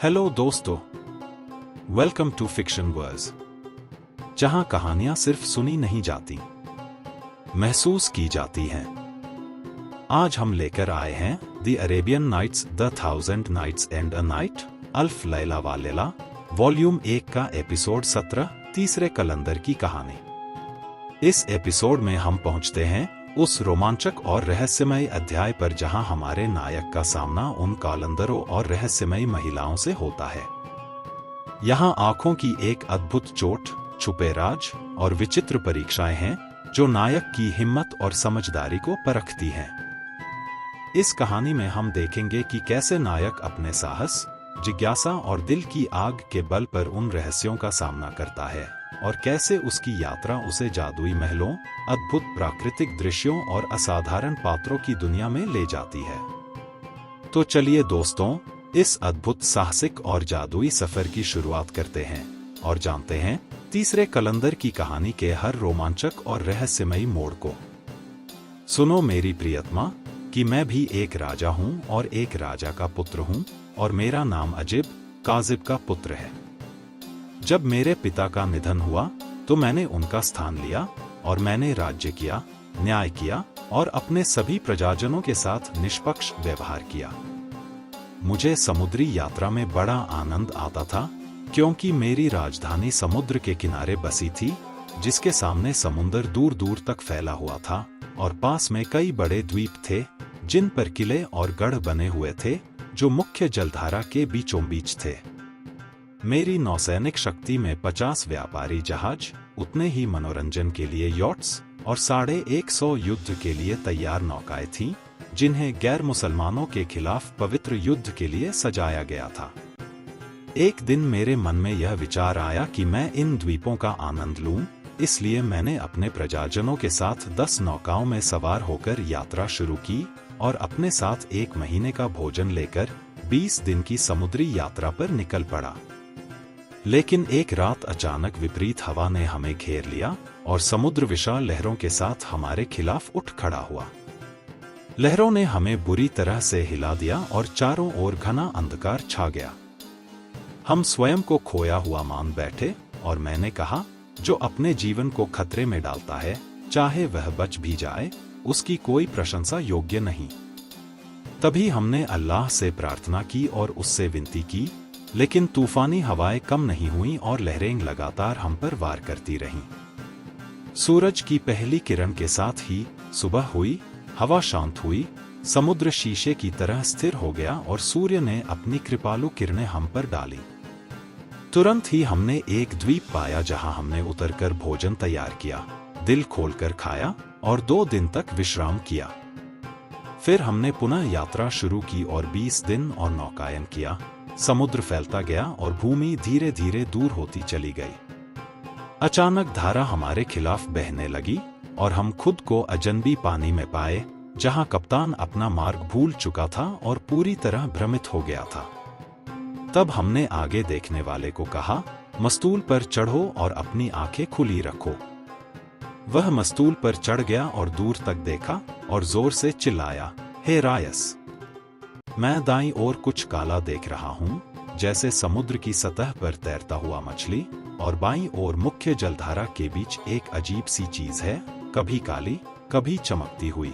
Hello दोस्तों, welcome to fiction verse, जहां कहानियां सिर्फ सुनी नहीं जाती, महसूस की जाती हैं। आज हम लेकर आए हैं the Arabian Nights, the 1000 nights and a night, अल्फ लैला व लैला, वॉल्यूम 1 का एपिसोड 17, तीसरे कलंदर की कहानी। इस एपिसोड में हम पहुंचते हैं उस रोमांचक और रहस्यमय अध्याय पर जहां हमारे नायक का सामना उन कालंदरों और रहस्यमय महिलाओं से होता है। यहां आंखों की एक अद्भुत चोट, छुपे राज और विचित्र परीक्षाएं हैं जो नायक की हिम्मत और समझदारी को परखती हैं। इस कहानी में हम देखेंगे कि कैसे नायक अपने साहस, जिज्ञासा और दिल की आग के बल पर उन रहस्यों का सामना करता है और कैसे उसकी यात्रा उसे जादुई महलों, अद्भुत प्राकृतिक दृश्यों और असाधारण पात्रों की दुनिया में ले जाती है। तो चलिए दोस्तों, इस अद्भुत, साहसिक और जादुई सफर की शुरुआत करते हैं और जानते हैं तीसरे कलंदर की कहानी के हर रोमांचक और रहस्यमयी मोड़ को। सुनो मेरी प्रियतमा, कि मैं भी एक राजा हूं और एक राजा का पुत्र हूं, और मेरा नाम अजीब, काजिब का पुत्र है। जब मेरे पिता का निधन हुआ तो मैंने उनका स्थान लिया और मैंने राज्य किया, न्याय किया और अपने सभी प्रजाजनों के साथ निष्पक्ष व्यवहार किया। मुझे समुद्री यात्रा में बड़ा आनंद आता था क्योंकि मेरी राजधानी समुद्र के किनारे बसी थी, जिसके सामने समुद्र दूर दूर तक फैला हुआ था और पास में कई बड़े द्वीप थे जिन पर किले और गढ़ बने हुए थे जो मुख्य जलधारा के बीचों बीच थे। मेरी नौसैनिक शक्ति में 50 व्यापारी जहाज, उतने ही मनोरंजन के लिए यॉट्स और 150 युद्ध के लिए तैयार नौकाएं थीं, जिन्हें गैर मुसलमानों के खिलाफ पवित्र युद्ध के लिए सजाया गया था। एक दिन मेरे मन में यह विचार आया कि मैं इन द्वीपों का आनंद लूं, इसलिए मैंने अपने प्रजाजनों के साथ 10 नौकाओं में सवार होकर यात्रा शुरू की और अपने साथ 1 महीने का भोजन लेकर 20 दिन की समुद्री यात्रा पर निकल पड़ा। लेकिन एक रात अचानक विपरीत हवा ने हमें घेर लिया और समुद्र विशाल लहरों के साथ हमारे खिलाफ उठ खड़ा हुआ। लहरों ने हमें बुरी तरह से हिला दिया और चारों ओर घना अंधकार छा गया। हम स्वयं को खोया हुआ मान बैठे और मैंने कहा, जो अपने जीवन को खतरे में डालता है, चाहे वह बच भी जाए, उसकी कोई प्रशंसा योग्य नहीं। तभी हमने अल्लाह से प्रार्थना की और उससे विनती की, लेकिन तूफानी हवाएं कम नहीं हुईं और लहरें लगातार हम पर वार करती रहीं। सूरज की पहली किरण के साथ ही सुबह हुई, हवा शांत हुई, समुद्र शीशे की तरह स्थिर हो गया और सूर्य ने अपनी कृपालु किरणें हम पर डाली। तुरंत ही हमने एक द्वीप पाया जहां हमने उतरकर भोजन तैयार किया, दिल खोलकर खाया और 2 दिन तक विश्राम किया। फिर हमने पुनः यात्रा शुरू की और 20 दिन और नौकायन किया। समुद्र फैलता गया और भूमि धीरे धीरे दूर होती चली गई। अचानक धारा हमारे खिलाफ बहने लगी और हम खुद को अजनबी पानी में पाए, जहां कप्तान अपना मार्ग भूल चुका था और पूरी तरह भ्रमित हो गया था। तब हमने आगे देखने वाले को कहा, मस्तूल पर चढ़ो और अपनी आंखें खुली रखो। वह मस्तूल पर चढ़ गया और दूर तक देखा और जोर से चिल्लाया, हे रायस! मैं दाईं ओर कुछ काला देख रहा हूं, जैसे समुद्र की सतह पर तैरता हुआ मछली, और बाईं ओर मुख्य जलधारा के बीच एक अजीब सी चीज है, कभी काली, कभी चमकती हुई।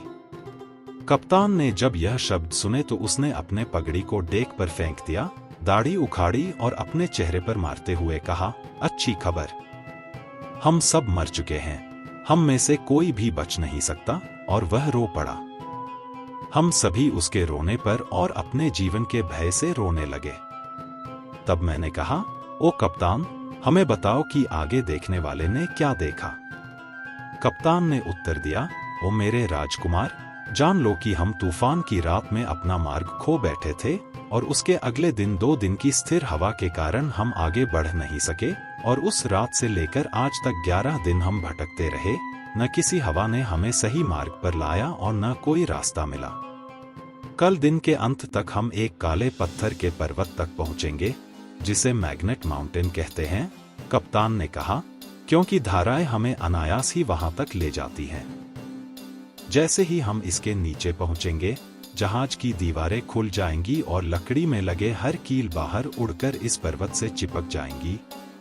कप्तान ने जब यह शब्द सुने तो उसने अपने पगड़ी को डेक पर फेंक दिया, दाढ़ी उखाड़ी और अपने चेहरे पर मारते हुए कहा, अच्छी खबर, हम सब मर चुके हैं, हम में से कोई भी बच नहीं सकता। और वह रो पड़ा। हम सभी उसके रोने पर और अपने जीवन के भय से रोने लगे। तब मैंने कहा, ओ कप्तान, हमें बताओ कि आगे देखने वाले ने क्या देखा। कप्तान ने उत्तर दिया, ओ मेरे राजकुमार, जान लो कि हम तूफान की रात में अपना मार्ग खो बैठे थे और उसके अगले दिन 2 दिन की स्थिर हवा के कारण हम आगे बढ़ नहीं सके, और उस रात से लेकर आज तक 11 दिन हम भटकते रहे। न किसी हवा ने हमें सही मार्ग पर लाया और न कोई रास्ता मिला। कल दिन के अंत तक हम एक काले पत्थर के पर्वत तक पहुंचेंगे, जिसे मैग्नेट माउंटेन कहते हैं, कप्तान ने कहा, क्योंकि धाराएं हमें अनायास ही वहां तक ले जाती हैं। जैसे ही हम इसके नीचे पहुंचेंगे, जहाज की दीवारें खुल जाएंगी और लकड़ी में लगे हर कील बाहर उड़कर इस पर्वत से चिपक जाएंगी,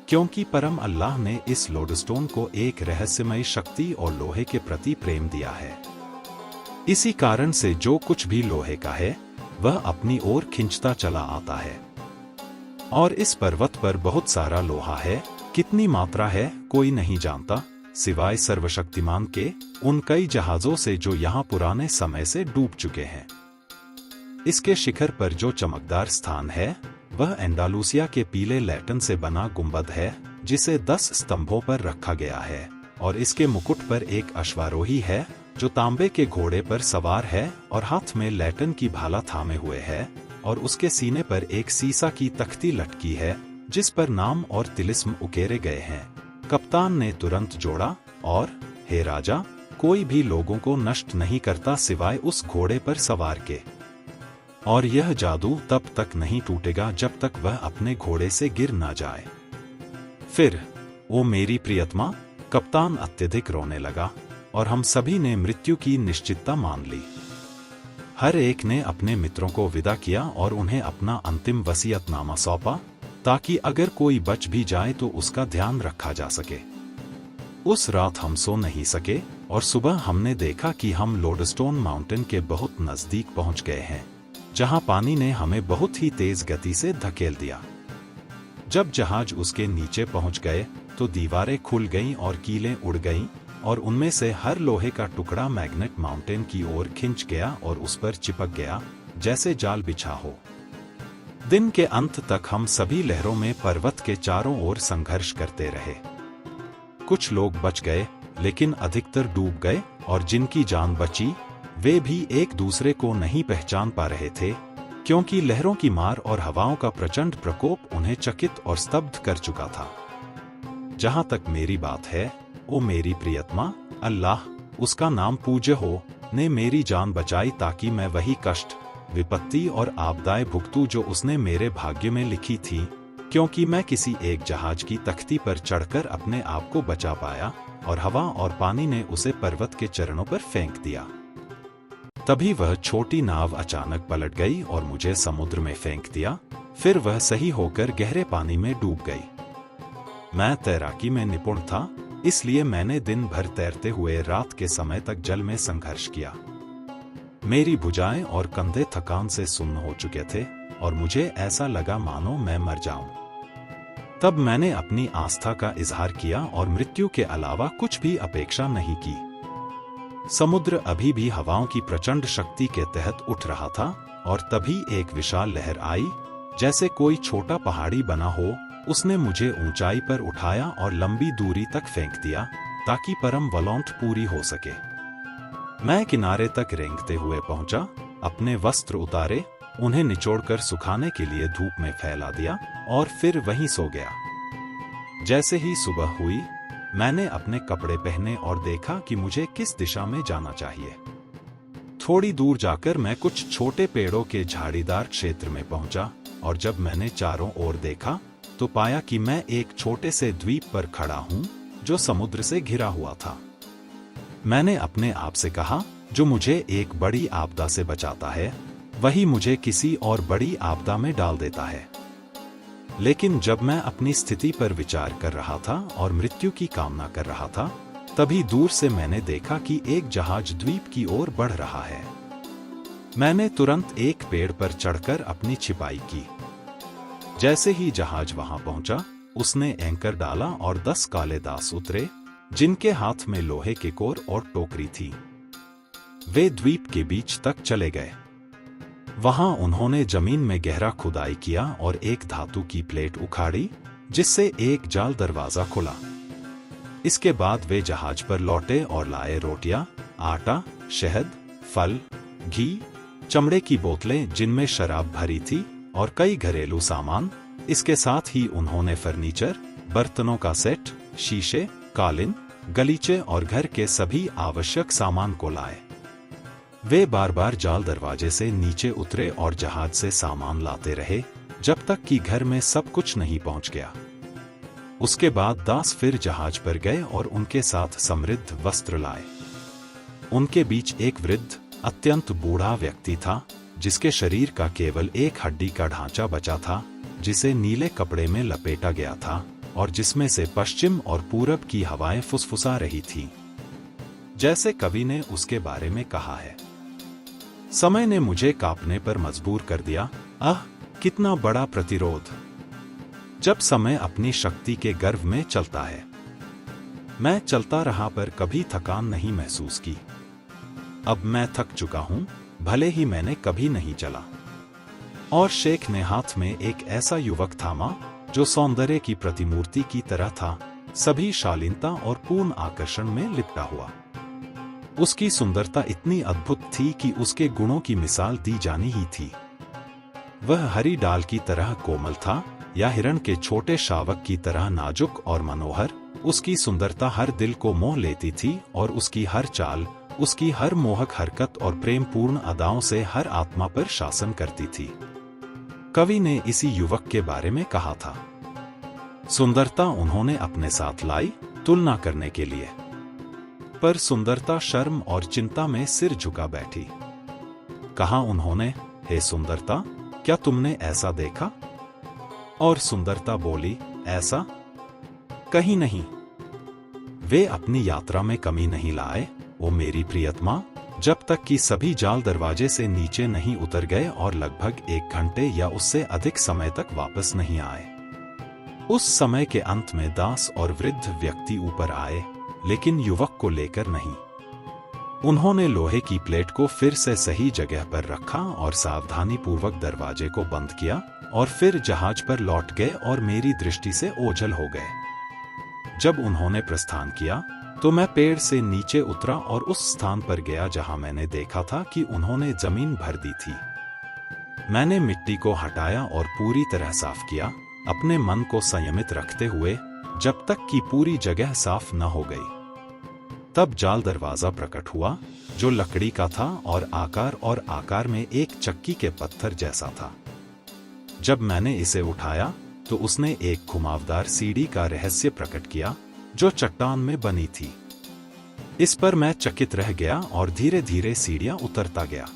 क्योंकि परम अल्लाह ने इस लोडस्टोन को एक रहस्यमय शक्ति और लोहे के प्रति प्रेम दिया है। इसी कारण से जो कुछ भी लोहे का है वह अपनी ओर खींचता चला आता है। और इस पर्वत पर बहुत सारा लोहा है, कितनी मात्रा है कोई नहीं जानता, सिवाय सर्वशक्तिमान के उन कई जहाजों से जो यहाँ पुराने समय से डूब चुके हैं। इसके शिखर पर जो चमकदार स्थान है वह एंडालूसिया के पीले लैटन से बना गुंबद है, जिसे 10 स्तंभों पर रखा गया है, और इसके मुकुट पर एक अश्वारोही है जो तांबे के घोड़े पर सवार है और हाथ में लैटन की भाला थामे हुए है, और उसके सीने पर एक सीसा की तख्ती लटकी है जिस पर नाम और तिलिस्म उकेरे गए हैं। कप्तान ने तुरंत जोड़ा, और हे राजा, कोई भी लोगों को नष्ट नहीं करता सिवाय उस घोड़े पर सवार के, और यह जादू तब तक नहीं टूटेगा जब तक वह अपने घोड़े से गिर ना जाए। फिर ओ मेरी प्रियतमा, कप्तान अत्यधिक रोने लगा और हम सभी ने मृत्यु की निश्चितता मान ली। हर एक ने अपने मित्रों को विदा किया और उन्हें अपना अंतिम वसीयतनामा सौंपा, ताकि अगर कोई बच भी जाए तो उसका ध्यान रखा जा सके। उस रात हम सो नहीं सके और सुबह हमने देखा कि हम लोडस्टोन माउंटेन के बहुत नजदीक पहुंच गए हैं, जहां पानी ने हमें बहुत ही तेज गति से धकेल दिया। जब जहाज उसके नीचे पहुंच गए तो दीवारें खुल गईं और कीलें उड़ गईं, और उनमें से हर लोहे का टुकड़ा मैग्नेट माउंटेन की ओर खिंच गया और उस पर चिपक गया जैसे जाल बिछा हो। दिन के अंत तक हम सभी लहरों में पर्वत के चारों ओर संघर्ष करते रहे। कुछ लोग बच गए, लेकिन अधिकतर डूब गए, और जिनकी जान बची वे भी एक दूसरे को नहीं पहचान पा रहे थे, क्योंकि लहरों की मार और हवाओं का प्रचंड प्रकोप उन्हें चकित और स्तब्ध कर चुका था। जहां तक मेरी बात है, ओ मेरी प्रियतमा, अल्लाह, उसका नाम पूज्य हो, ने मेरी जान बचाई ताकि मैं वही कष्ट, विपत्ति और आपदाएं भुगतूं जो उसने मेरे भाग्य में लिखी थी, क्योंकि मैं किसी एक जहाज की तख्ती पर चढ़कर अपने आप को बचा पाया और हवा और पानी ने उसे पर्वत के चरणों पर फेंक दिया। तभी वह छोटी नाव अचानक पलट गई और मुझे समुद्र में फेंक दिया। फिर वह सही होकर गहरे पानी में डूब गई। मैं तैराकी में निपुण था, इसलिए मैंने दिन भर तैरते हुए रात के समय तक जल में संघर्ष किया। मेरी भुजाएं और कंधे थकान से सुन्न हो चुके थे और मुझे ऐसा लगा मानो मैं मर जाऊं। तब मैंने अपनी आस्था का इजहार किया और मृत्यु के अलावा कुछ भी अपेक्षा नहीं की। समुद्र अभी भी हवाओं की प्रचंड शक्ति के तहत उठ रहा था, और तभी एक विशाल लहर आई, जैसे कोई छोटा पहाड़ी बना हो। उसने मुझे ऊंचाई पर उठाया और लंबी दूरी तक फेंक दिया, ताकि परम वलौंठ पूरी हो सके। मैं किनारे तक रेंगते हुए पहुंचा, अपने वस्त्र उतारे, उन्हें निचोड़कर सुखाने के लिए धूप में फैला दिया और फिर वहीं सो गया। जैसे ही सुबह हुई, मैंने अपने कपड़े पहने और देखा कि मुझे किस दिशा में जाना चाहिए। थोड़ी दूर जाकर मैं कुछ छोटे पेड़ों के झाड़ीदार क्षेत्र में पहुंचा, और जब मैंने चारों ओर देखा तो पाया कि मैं एक छोटे से द्वीप पर खड़ा हूं जो समुद्र से घिरा हुआ था। मैंने अपने आप से कहा, जो मुझे एक बड़ी आपदा से बचाता है वही मुझे किसी और बड़ी आपदा में डाल देता है। लेकिन जब मैं अपनी स्थिति पर विचार कर रहा था और मृत्यु की कामना कर रहा था, तभी दूर से मैंने देखा कि एक जहाज द्वीप की ओर बढ़ रहा है। मैंने तुरंत एक पेड़ पर चढ़कर अपनी छिपाई की। जैसे ही जहाज वहां पहुंचा, उसने एंकर डाला और 10 काले दास उतरे, जिनके हाथ में लोहे के कोर और टोकरी थी। वे द्वीप के बीच तक चले गए। वहां उन्होंने जमीन में गहरा खुदाई किया और एक धातु की प्लेट उखाड़ी, जिससे एक जाल दरवाजा खुला। इसके बाद वे जहाज पर लौटे और लाए रोटियां, आटा, शहद, फल, घी, चमड़े की बोतलें जिनमें शराब भरी थी, और कई घरेलू सामान। इसके साथ ही उन्होंने फर्नीचर, बर्तनों का सेट, शीशे, कालीन, गलीचे और घर के सभी आवश्यक सामान को लाए। वे बार बार जाल दरवाजे से नीचे उतरे और जहाज से सामान लाते रहे, जब तक कि घर में सब कुछ नहीं पहुंच गया। उसके बाद दास फिर जहाज पर गए और उनके साथ समृद्ध वस्त्र लाए। उनके बीच एक वृद्ध, अत्यंत बूढ़ा व्यक्ति था, जिसके शरीर का केवल एक हड्डी का ढांचा बचा था, जिसे नीले कपड़े में लपेटा गया था और जिसमें से पश्चिम और पूरब की हवाएं फुसफुसा रही थी। जैसे कवि ने उसके बारे में कहा है, समय ने मुझे कांपने पर मजबूर कर दिया। कितना बड़ा प्रतिरोध जब समय अपनी शक्ति के गर्व में चलता है। मैं चलता रहा पर कभी थकान नहीं महसूस की। अब मैं थक चुका हूं, भले ही मैंने कभी नहीं चला। और शेख ने हाथ में एक ऐसा युवक थामा जो सौंदर्य की प्रतिमूर्ति की तरह था, सभी शालीनता और पूर्ण आकर्षण में लिपटा हुआ। उसकी सुंदरता इतनी अद्भुत थी कि उसके गुणों की मिसाल दी जानी ही थी। वह हरी डाल की तरह कोमल था या हिरण के छोटे शावक की तरह नाजुक और मनोहर। उसकी सुंदरता हर दिल को मोह लेती थी और उसकी हर चाल, उसकी हर मोहक हरकत और प्रेमपूर्ण अदाओं से हर आत्मा पर शासन करती थी। कवि ने इसी युवक के बारे में कहा था, सुंदरता उन्होंने अपने साथ लाई तुलना करने के लिए, पर सुंदरता शर्म और चिंता में सिर झुका बैठी। कहा उन्होंने, हे सुंदरता, क्या तुमने ऐसा देखा? और सुंदरता बोली, ऐसा कहीं नहीं। वे अपनी यात्रा में कमी नहीं लाए, ओ मेरी प्रियतमा, जब तक कि सभी जाल दरवाजे से नीचे नहीं उतर गए और लगभग 1 घंटे या उससे अधिक समय तक वापस नहीं आए। उस समय के अंत में दास और वृद्ध व्यक्ति ऊपर आए, लेकिन युवक को लेकर नहीं। उन्होंने लोहे की प्लेट को फिर से सही जगह पर रखा और सावधानीपूर्वक दरवाजे को बंद किया और फिर जहाज पर लौट गए और मेरी दृष्टि से ओझल हो गए। जब उन्होंने प्रस्थान किया तो मैं पेड़ से नीचे उतरा और उस स्थान पर गया जहां मैंने देखा था कि उन्होंने जमीन भर दी थी। मैंने मिट्टी को हटाया और पूरी तरह साफ किया, अपने मन को संयमित रखते हुए, जब तक कि पूरी जगह साफ न हो गई। तब जाल दरवाजा प्रकट हुआ, जो लकड़ी का था और आकार में एक चक्की के पत्थर जैसा था। जब मैंने इसे उठाया तो उसने एक घुमावदार सीढ़ी का रहस्य प्रकट किया, जो चट्टान में बनी थी। इस पर मैं चकित रह गया और धीरे धीरे सीढ़ियां उतरता गया।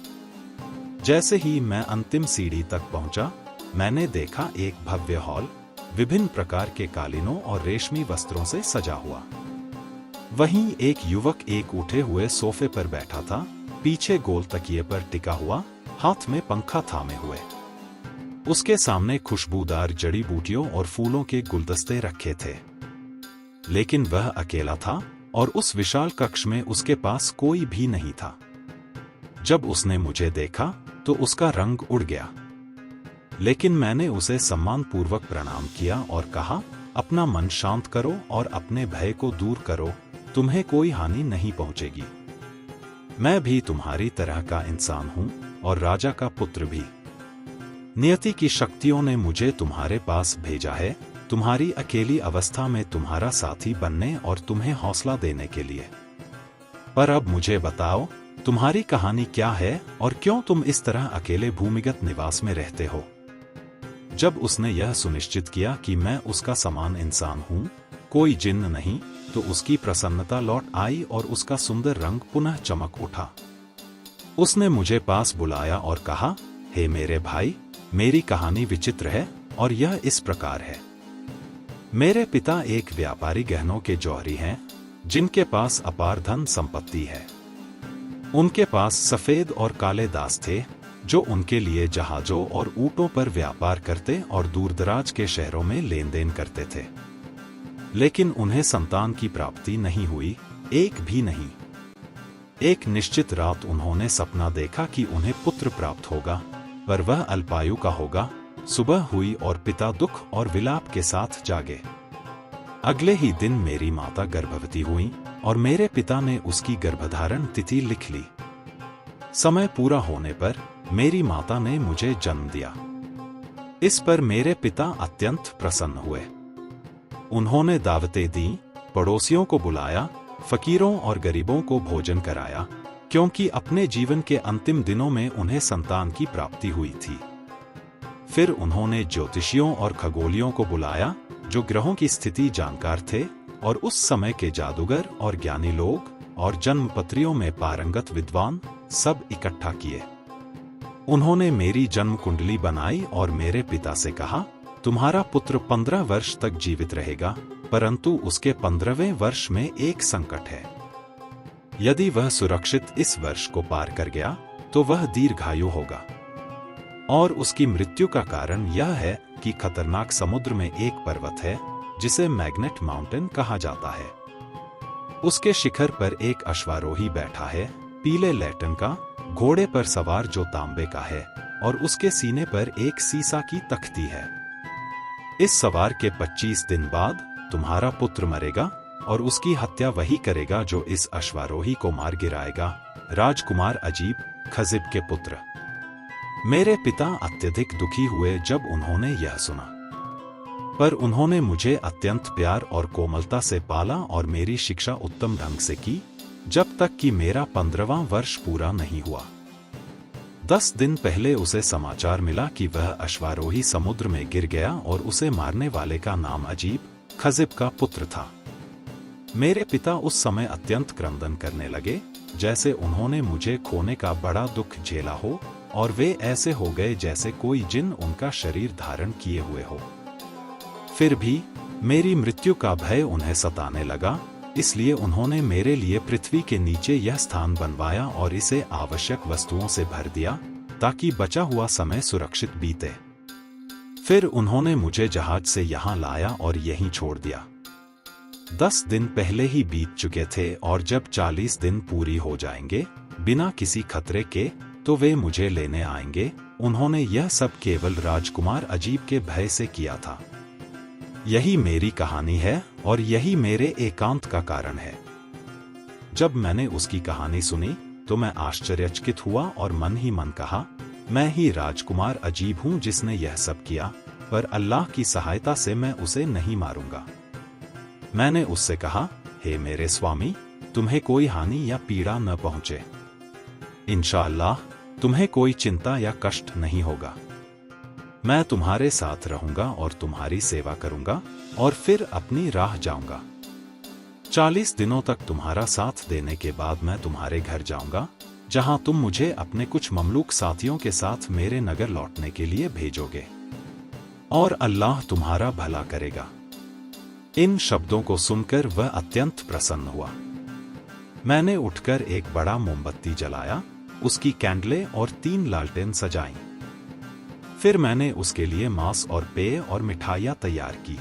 जैसे ही मैं अंतिम सीढ़ी तक पहुंचा, मैंने देखा एक भव्य हॉल, विभिन्न प्रकार के कालीनों और रेशमी वस्त्रों से सजा हुआ। वहीं एक युवक एक उठे हुए सोफे पर बैठा था, पीछे गोल तकिए पर टिका हुआ, हाथ में पंखा थामे हुए। उसके सामने खुशबूदार जड़ी बूटियों और फूलों के गुलदस्ते रखे थे। लेकिन वह अकेला था और उस विशाल कक्ष में उसके पास कोई भी नहीं था। जब उसने मुझे देखा तो उसका रंग उड़ गया, लेकिन मैंने उसे सम्मानपूर्वक प्रणाम किया और कहा, अपना मन शांत करो और अपने भय को दूर करो, तुम्हें कोई हानि नहीं पहुंचेगी। मैं भी तुम्हारी तरह का इंसान हूं और राजा का पुत्र भी। नियति की शक्तियों ने मुझे तुम्हारे पास भेजा है, तुम्हारी अकेली अवस्था में तुम्हारा साथी बनने और तुम्हें हौसला देने के लिए। पर अब मुझे बताओ, तुम्हारी कहानी क्या है और क्यों तुम इस तरह अकेले भूमिगत निवास में रहते हो? जब उसने यह सुनिश्चित किया कि मैं उसका समान इंसान हूं, कोई जिन्न नहीं, तो उसकी प्रसन्नता लौट आई और उसका सुंदर रंग पुनः चमक उठा। उसने मुझे पास बुलाया और कहा, हे मेरे भाई, मेरी कहानी विचित्र है और यह इस प्रकार है। मेरे पिता एक व्यापारी गहनों के जौहरी हैं, जिनके पास अपार धन संपत्ति है। उनके पास सफेद और काले दास थे, जो उनके लिए जहाजों और ऊंटों पर व्यापार करते और दूरदराज के शहरों में लेन देन करते थे। लेकिन उन्हें संतान की प्राप्ति नहीं हुई, एक भी नहीं। एक निश्चित रात उन्होंने सपना देखा कि उन्हें पुत्र प्राप्त होगा, पर वह अल्पायु का होगा। सुबह हुई और पिता दुख और विलाप के साथ जागे। अगले ही दिन मेरी माता गर्भवती हुई और मेरे पिता ने उसकी गर्भधारण तिथि लिख ली। समय पूरा होने पर मेरी माता ने मुझे जन्म दिया। इस पर मेरे पिता अत्यंत प्रसन्न हुए। उन्होंने दावतें दी, पड़ोसियों को बुलाया, फकीरों और गरीबों को भोजन कराया, क्योंकि अपने जीवन के अंतिम दिनों में उन्हें संतान की प्राप्ति हुई थी। फिर उन्होंने ज्योतिषियों और खगोलियों को बुलाया, जो ग्रहों की स्थिति जानकार थे, और उस समय के जादूगर और ज्ञानी लोग और जन्मपत्रियों में पारंगत विद्वान सब इकट्ठा किए। उन्होंने मेरी जन्म कुंडली बनाई और मेरे पिता से कहा, तुम्हारा पुत्र 15 वर्ष तक जीवित रहेगा, परंतु उसके 15वें वर्ष में एक संकट है। यदि वह सुरक्षित इस वर्ष को पार कर गया तो वह दीर्घायु होगा। और उसकी मृत्यु का कारण यह है कि खतरनाक समुद्र में एक पर्वत है जिसे मैग्नेट माउंटेन कहा जाता है। उसके शिखर पर एक अश्वारोही बैठा है, पीले लैटन का, घोड़े पर सवार जो तांबे का है, और उसके सीने पर एक सीसा की तख्ती है। इस सवार के 25 दिन बाद तुम्हारा पुत्र मरेगा और उसकी हत्या वही करेगा जो इस अश्वारोही को मार गिराएगा, राजकुमार अजीब, खजिब के पुत्र। मेरे पिता अत्यधिक दुखी हुए जब उन्होंने यह सुना, पर उन्होंने मुझे अत्यंत प्यार और कोमलता से पाला और मेरी शिक्षा उत्तम ढंग से की, जब तक कि मेरा 15वां वर्ष पूरा नहीं हुआ। 10 दिन पहले उसे समाचार मिला कि वह अश्वारोही समुद्र में गिर गया और उसे मारने वाले का नाम अजीब, खजिब का पुत्र था। मेरे पिता उस समय अत्यंत क्रंदन करने लगे, जैसे उन्होंने मुझे खोने का बड़ा दुख झेला हो, और वे ऐसे हो गए जैसे कोई जिन उनका शरीर धारण किए हुए हो। फिर भी मेरी मृत्यु का भय उन्हें सताने लगा, इसलिए उन्होंने मेरे लिए पृथ्वी के नीचे यह स्थान बनवाया और इसे आवश्यक वस्तुओं से भर दिया ताकि बचा हुआ समय सुरक्षित बीते। फिर उन्होंने मुझे जहाज से यहाँ लाया और यहीं छोड़ दिया। 10 दिन पहले ही बीत चुके थे और जब 40 दिन पूरी हो जाएंगे बिना किसी खतरे के तो वे मुझे लेने आएंगे। उन्होंने यह सब केवल राजकुमार अजीब के भय से किया था। यही मेरी कहानी है और यही मेरे एकांत का कारण है। जब मैंने उसकी कहानी सुनी तो मैं आश्चर्यचकित हुआ और मन ही मन कहा, मैं ही राजकुमार अजीब हूं जिसने यह सब किया, पर अल्लाह की सहायता से मैं उसे नहीं मारूंगा। मैंने उससे कहा, हे मेरे स्वामी, तुम्हें कोई हानि या पीड़ा न पहुंचे। इंशाअल्लाह तुम्हें कोई चिंता या कष्ट नहीं होगा। मैं तुम्हारे साथ रहूंगा और तुम्हारी सेवा करूंगा और फिर अपनी राह जाऊंगा। 40 दिनों तक तुम्हारा साथ देने के बाद मैं तुम्हारे घर जाऊंगा, जहां तुम मुझे अपने कुछ ममलूक साथियों के साथ मेरे नगर लौटने के लिए भेजोगे और अल्लाह तुम्हारा भला करेगा। इन शब्दों को सुनकर वह अत्यंत प्रसन्न हुआ। मैंने उठकर एक बड़ा मोमबत्ती जलाया, उसकी कैंडलें और 3 लालटेन सजाईं। फिर मैंने उसके लिए मांस और पेय और मिठाइयाँ तैयार की।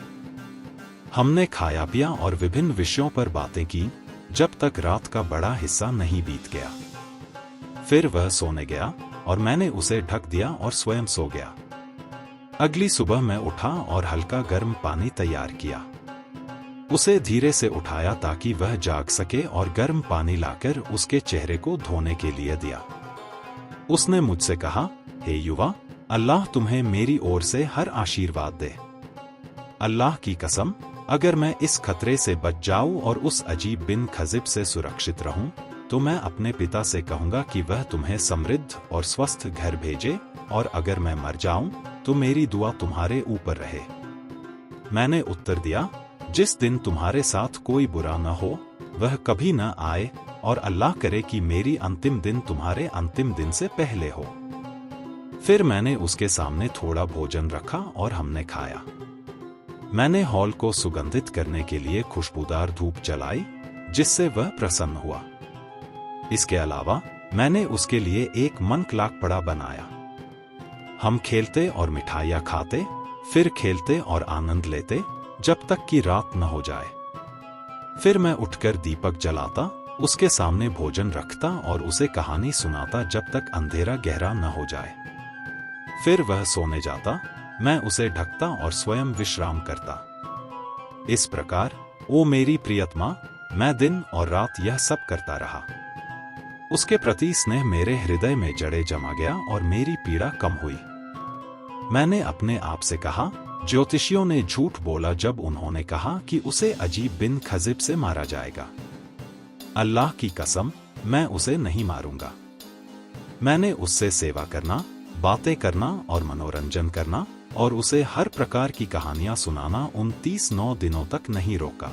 हमने खाया पिया और विभिन्न विषयों पर बातें की जब तक रात का बड़ा हिस्सा नहीं बीत गया। फिर वह सोने गया और मैंने उसे ढक दिया और स्वयं सो गया। अगली सुबह मैं उठा और हल्का गर्म पानी तैयार किया। उसे धीरे से उठाया ताकि वह जाग सके और गर्म पानी लाकर उसके चेहरे को धोने के लिए दिया। उसने मुझसे कहा, हे युवा, अल्लाह तुम्हें मेरी ओर से हर आशीर्वाद दे। अल्लाह की कसम, अगर मैं इस खतरे से बच जाऊं और उस अजीब बिन खजिब से सुरक्षित रहूं, तो मैं अपने पिता से कहूंगा कि वह तुम्हें समृद्ध और स्वस्थ घर भेजे, और अगर मैं मर जाऊं तो मेरी दुआ तुम्हारे ऊपर रहे। मैंने उत्तर दिया, जिस दिन तुम्हारे साथ कोई बुरा न हो वह कभी न आए, और अल्लाह करे कि मेरी अंतिम दिन तुम्हारे अंतिम दिन से पहले हो। फिर मैंने उसके सामने थोड़ा भोजन रखा और हमने खाया। मैंने हॉल को सुगंधित करने के लिए खुशबूदार धूप जलाई, जिससे वह प्रसन्न हुआ। इसके अलावा मैंने उसके लिए एक मनकलाकपड़ा बनाया। हम खेलते और मिठाइयाँ खाते, फिर खेलते और आनंद लेते जब तक कि रात न हो जाए। फिर मैं उठकर दीपक जलाता, उसके सामने भोजन रखता और उसे कहानी सुनाता जब तक अंधेरा गहरा न हो जाए। फिर वह सोने जाता, मैं उसे ढकता और स्वयं विश्राम करता। इस प्रकार, ओ मेरी प्रियतमा, मैं दिन और रात यह सब करता रहा। उसके प्रति स्नेह मेरे हृदय में जड़े जमा गया और मेरी पीड़ा कम हुई। मैंने अपने आप से कहा, ज्योतिषियों ने झूठ बोला जब उन्होंने कहा कि उसे अजीब बिन खजिब से मारा जाएगा। अल्लाह की कसम, मैं उसे नहीं मारूंगा। मैंने उससे सेवा करना, बातें करना और मनोरंजन करना और उसे हर प्रकार की कहानियां सुनाना 29 दिनों तक नहीं रोका।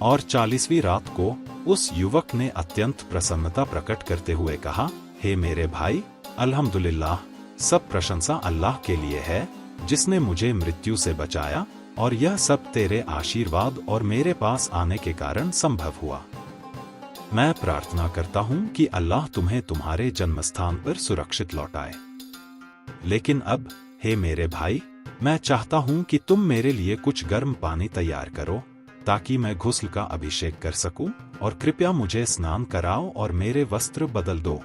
और 40वीं रात को उस युवक ने अत्यंत प्रसन्नता प्रकट करते हुए कहा, हे मेरे भाई, अल्हम्दुलिल्लाह, सब प्रशंसा अल्लाह के लिए है जिसने मुझे मृत्यु से बचाया, और यह सब तेरे आशीर्वाद और मेरे पास आने के कारण संभव हुआ। मैं प्रार्थना करता हूँ कि अल्लाह तुम्हें तुम्हारे जन्मस्थान पर सुरक्षित लौटाए। लेकिन अब, हे मेरे भाई, मैं चाहता हूँ कि तुम मेरे लिए कुछ गर्म पानी तैयार करो ताकि मैं गुस्ल का अभिषेक कर सकूं, और कृपया मुझे स्नान कराओ और मेरे वस्त्र बदल दो।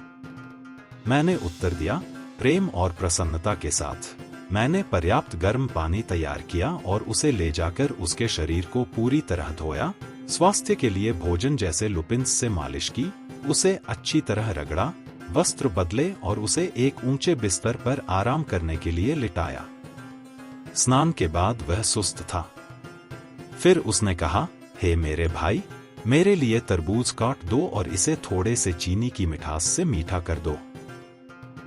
मैंने उत्तर दिया, प्रेम और प्रसन्नता के साथ। मैंने पर्याप्त गर्म पानी तैयार किया और उसे ले जाकर उसके शरीर को पूरी तरह धोया, स्वास्थ्य के लिए भोजन जैसे लुपिन्स से मालिश की, उसे अच्छी तरह रगड़ा, वस्त्र बदले और उसे एक ऊंचे बिस्तर पर आराम करने के लिए लिटाया। स्नान के बाद वह सुस्त था। फिर उसने कहा, हे मेरे भाई, मेरे लिए तरबूज काट दो और इसे थोड़े से चीनी की मिठास से मीठा कर दो।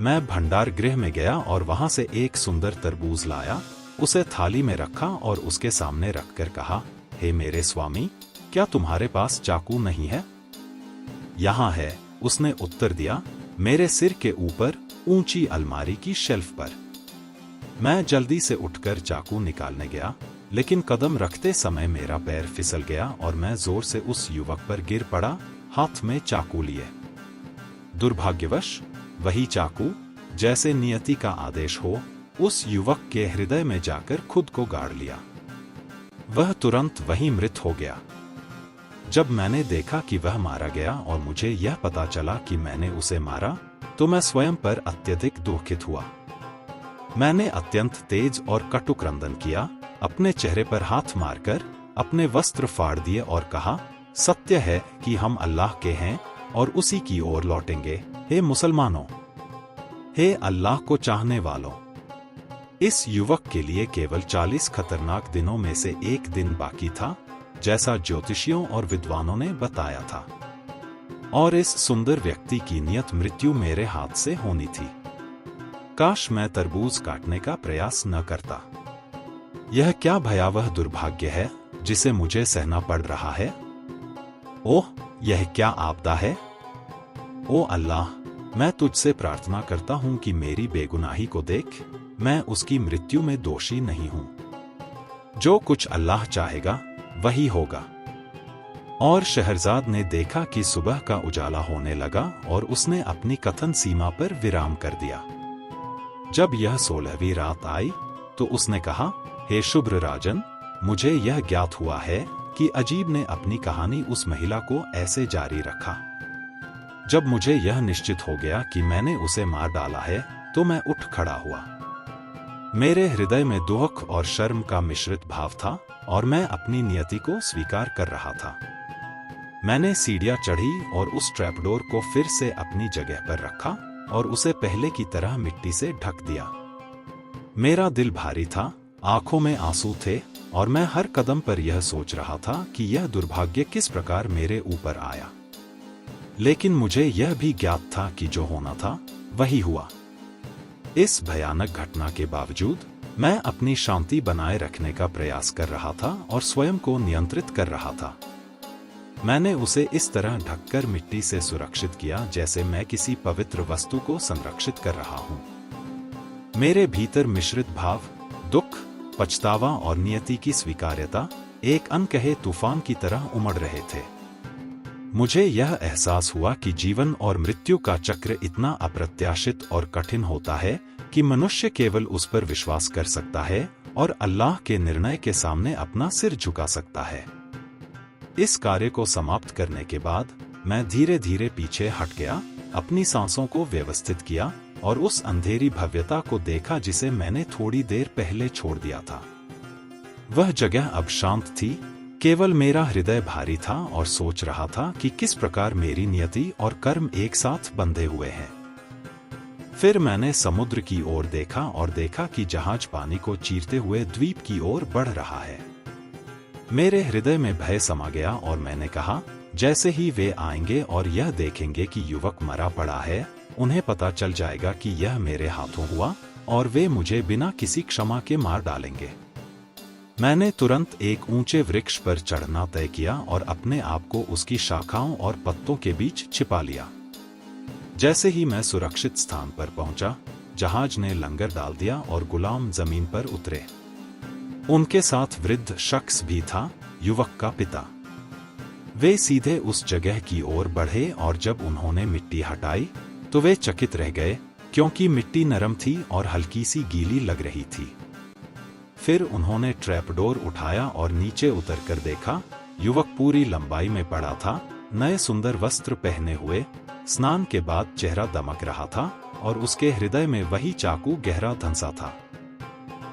मैं भंडार गृह में गया और वहां से एक सुंदर तरबूज लाया, उसे थाली में रखा और उसके सामने रखकर कहा, हे मेरे स्वामी, क्या तुम्हारे पास चाकू नहीं है? यहाँ है, उसने उत्तर दिया, मेरे सिर के ऊपर ऊंची अलमारी की शेल्फ पर। मैं जल्दी से उठकर चाकू निकालने गया, लेकिन कदम रखते समय मेरा पैर फिसल गया और मैं जोर से उस युवक पर गिर पड़ा, हाथ में चाकू लिए। दुर्भाग्यवश वही चाकू, जैसे नियति का आदेश हो, उस युवक के हृदय में जाकर खुद को गाड़ लिया। वह तुरंत वहीं मृत हो गया। जब मैंने देखा कि वह मारा गया और मुझे यह पता चला कि मैंने उसे मारा, तो मैं स्वयं पर अत्यधिक दुखित हुआ। मैंने अत्यंत तेज और कटु क्रंदन किया, अपने चेहरे पर हाथ मारकर अपने वस्त्र फाड़ दिए और कहा, सत्य है कि हम अल्लाह के हैं और उसी की ओर लौटेंगे। हे मुसलमानों, हे अल्लाह को चाहने वालों, इस युवक के लिए केवल 40 खतरनाक दिनों में से एक दिन बाकी था, जैसा ज्योतिषियों और विद्वानों ने बताया था, और इस सुंदर व्यक्ति की नियत मृत्यु मेरे हाथ से होनी थी। काश मैं तरबूज काटने का प्रयास न करता। यह क्या भयावह दुर्भाग्य है जिसे मुझे सहना पड़ रहा है। ओह, यह क्या आपदा है। ओ अल्लाह, मैं तुझसे प्रार्थना करता हूं कि मेरी बेगुनाही को देख, मैं उसकी मृत्यु में दोषी नहीं हूं। जो कुछ अल्लाह चाहेगा वही होगा। और शहरजाद ने देखा कि सुबह का उजाला होने लगा और उसने अपनी कथन सीमा पर विराम कर दिया। जब यह 16वीं रात आई तो उसने कहा, हे शुभ्र राजन, मुझे यह ज्ञात हुआ है कि अजीब ने अपनी कहानी उस महिला को ऐसे जारी रखा। जब मुझे यह निश्चित हो गया कि मैंने उसे मार डाला है, तो मैं उठ खड़ा हुआ। मेरे हृदय में दुख और शर्म का मिश्रित भाव था और मैं अपनी नियति को स्वीकार कर रहा था। मैंने सीढ़ियां चढ़ी और उस ट्रैपडोर को फिर से अपनी जगह पर रखा और उसे पहले की तरह मिट्टी से ढक दिया। मेरा दिल भारी था, आंखों में आंसू थे और मैं हर कदम पर यह सोच रहा था कि यह दुर्भाग्य किस प्रकार मेरे ऊपर आया। लेकिन मुझे यह भी ज्ञात था कि जो होना था वही हुआ। इस भयानक घटना के बावजूद मैं अपनी शांति बनाए रखने का प्रयास कर रहा था और स्वयं को नियंत्रित कर रहा था। मैंने उसे इस तरह ढककर मिट्टी से सुरक्षित किया जैसे मैं किसी पवित्र वस्तु को संरक्षित कर रहा हूं। मेरे भीतर मिश्रित भाव, दुख, पछतावा और नियति की स्वीकार्यता एक अनकहे तूफान की तरह उमड़ रहे थे। मुझे यह एहसास हुआ कि जीवन और मृत्यु का चक्र इतना अप्रत्याशित और कठिन होता है कि मनुष्य केवल उस पर विश्वास कर सकता है और अल्लाह के निर्णय के सामने अपना सिर झुका सकता है। इस कार्य को समाप्त करने के बाद मैं धीरे धीरे पीछे हट गया, अपनी सांसों को व्यवस्थित किया और उस अंधेरी भव्यता को देखा जिसे मैंने थोड़ी देर पहले छोड़ दिया था। वह जगह अब शांत थी, केवल मेरा हृदय भारी था और सोच रहा था कि किस प्रकार मेरी नियति और कर्म एक साथ बंधे हुए हैं। फिर मैंने समुद्र की ओर देखा और देखा कि जहाज पानी को चीरते हुए द्वीप की ओर बढ़ रहा है। मेरे हृदय में भय समा गया और मैंने कहा, जैसे ही वे आएंगे और यह देखेंगे कि युवक मरा पड़ा है, उन्हें पता चल जाएगा कि यह मेरे हाथों हुआ और वे मुझे बिना किसी क्षमा के मार डालेंगे। मैंने तुरंत एक ऊंचे वृक्ष पर चढ़ना तय किया और अपने आप को उसकी शाखाओं और पत्तों के बीच छिपा लिया। जैसे ही मैं सुरक्षित स्थान पर पहुंचा, जहाज ने लंगर डाल दिया और गुलाम जमीन पर उतरे। उनके साथ वृद्ध शख्स भी था, युवक का पिता। वे सीधे उस जगह की ओर बढ़े और जब उन्होंने मिट्टी हटाई तो वे चकित रह गए, क्योंकि मिट्टी नरम थी और हल्की सी गीली लग रही थी। फिर उन्होंने ट्रैपडोर उठाया और नीचे उतरकर देखा। युवक पूरी लंबाई में पड़ा था, नए सुंदर वस्त्र पहने हुए, स्नान के बाद चेहरा दमक रहा था और उसके हृदय में वही चाकू गहरा धंसा था।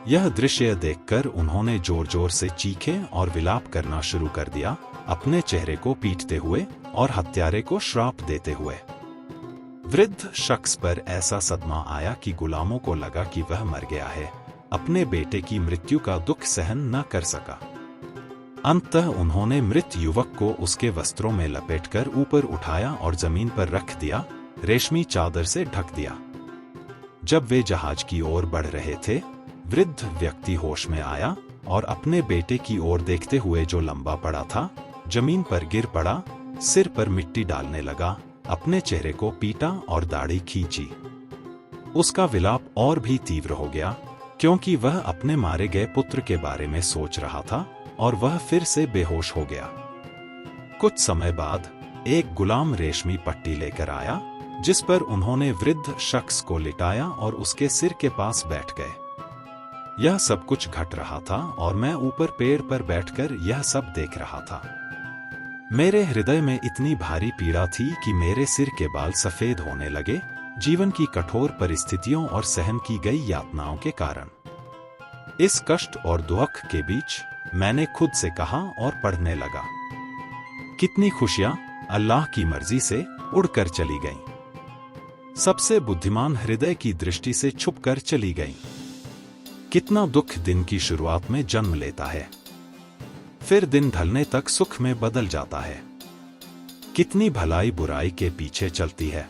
यह दृश्य देखकर उन्होंने जोर जोर से चीखे और विलाप करना शुरू कर दिया, अपने चेहरे को पीटते हुए और हत्यारे को श्राप देते हुए। वृद्ध शख्स पर ऐसा सदमा आया कि गुलामों को लगा कि वह मर गया है, अपने बेटे की मृत्यु का दुख सहन न कर सका। अंततः उन्होंने मृत युवक को उसके वस्त्रों में लपेटकर ऊपर उठाया और जमीन पर रख दिया, रेशमी चादर से ढक दिया। जब वे जहाज की ओर बढ़ रहे थे, वृद्ध व्यक्ति होश में आया और अपने बेटे की ओर देखते हुए, जो लंबा पड़ा था, जमीन पर गिर पड़ा, सिर पर मिट्टी डालने लगा, अपने चेहरे को पीटा और दाढ़ी खींची। उसका विलाप और भी तीव्र हो गया, क्योंकि वह अपने मारे गए पुत्र के बारे में सोच रहा था और वह फिर से बेहोश हो गया। कुछ समय बाद एक गुलाम रेशमी पट्टी लेकर आया, जिस पर उन्होंने वृद्ध शख्स को लिटाया और उसके सिर के पास बैठ गए। यह सब कुछ घट रहा था और मैं ऊपर पेड़ पर बैठकर यह सब देख रहा था। मेरे हृदय में इतनी भारी पीड़ा थी कि मेरे सिर के बाल सफेद होने लगे, जीवन की कठोर परिस्थितियों और सहन की गई यातनाओं के कारण। इस कष्ट और दुख के बीच मैंने खुद से कहा और पढ़ने लगा, कितनी खुशियां अल्लाह की मर्जी से उड़कर चली गईं, सबसे बुद्धिमान हृदय की दृष्टि से छुपकर चली गईं। कितना दुख दिन की शुरुआत में जन्म लेता है, फिर दिन ढलने तक सुख में बदल जाता है। कितनी भलाई बुराई के पीछे चलती है,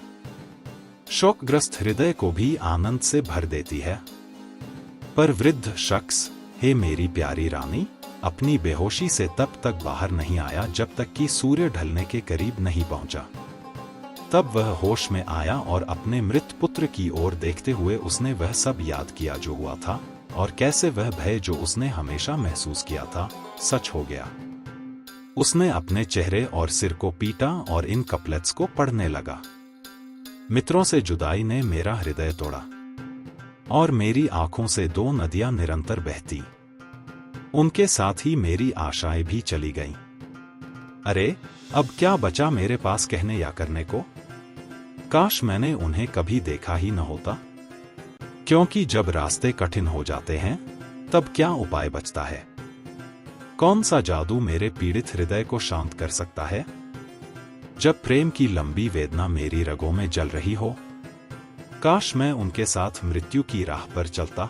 शोकग्रस्त हृदय को भी आनंद से भर देती है। पर वृद्ध शख्स, हे मेरी प्यारी रानी, अपनी बेहोशी से तब तक बाहर नहीं आया जब तक कि सूर्य ढलने के करीब नहीं पहुंचा। तब वह होश में आया और अपने मृत पुत्र की ओर देखते हुए उसने वह सब याद किया जो हुआ था और कैसे वह भय जो उसने हमेशा महसूस किया था सच हो गया। उसने अपने चेहरे और सिर को पीटा और इन कपलेट्स को पढ़ने लगा। मित्रों से जुदाई ने मेरा हृदय तोड़ा और मेरी आंखों से दो नदियां निरंतर बहती। उनके साथ ही मेरी आशाएं भी चली गईं। अरे, अब क्या बचा मेरे पास कहने या करने को? काश मैंने उन्हें कभी देखा ही न होता, क्योंकि जब रास्ते कठिन हो जाते हैं तब क्या उपाय बचता है? कौन सा जादू मेरे पीड़ित हृदय को शांत कर सकता है? जब प्रेम की लंबी वेदना मेरी रगों में जल रही हो, काश मैं उनके साथ मृत्यु की राह पर चलता।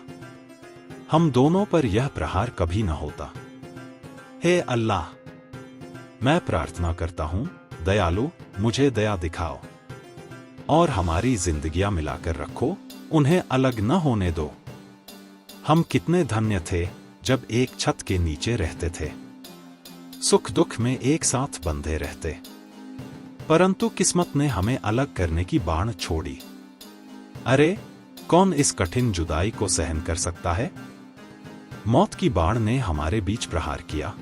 हम दोनों पर यह प्रहार कभी न होता। हे अल्लाह, मैं प्रार्थना करता हूं, दयालु, मुझे दया दिखाओ और हमारी जिंदगियां मिलाकर रखो, उन्हें अलग न होने दो। हम कितने धन्य थे जब एक छत के नीचे रहते थे, सुख दुख में एक साथ बंधे रहते। परंतु किस्मत ने हमें अलग करने की बाण छोड़ी। अरे, कौन इस कठिन जुदाई को सहन कर सकता है? मौत की बाण ने हमारे बीच प्रहार किया,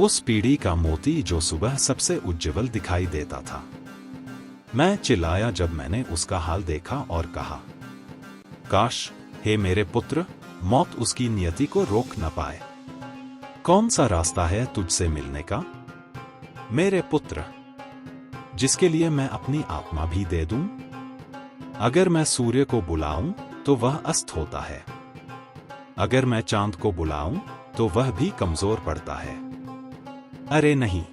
उस पीढ़ी का मोती जो सुबह सबसे उज्ज्वल दिखाई देता था। मैं चिल्लाया जब मैंने उसका हाल देखा और कहा, काश, हे मेरे पुत्र, मौत उसकी नियति को रोक न पाए। कौन सा रास्ता है तुझसे मिलने का, मेरे पुत्र, जिसके लिए मैं अपनी आत्मा भी दे दूं? अगर मैं सूर्य को बुलाऊं तो वह अस्त होता है, अगर मैं चांद को बुलाऊं तो वह भी कमजोर पड़ता है। अरे नहीं,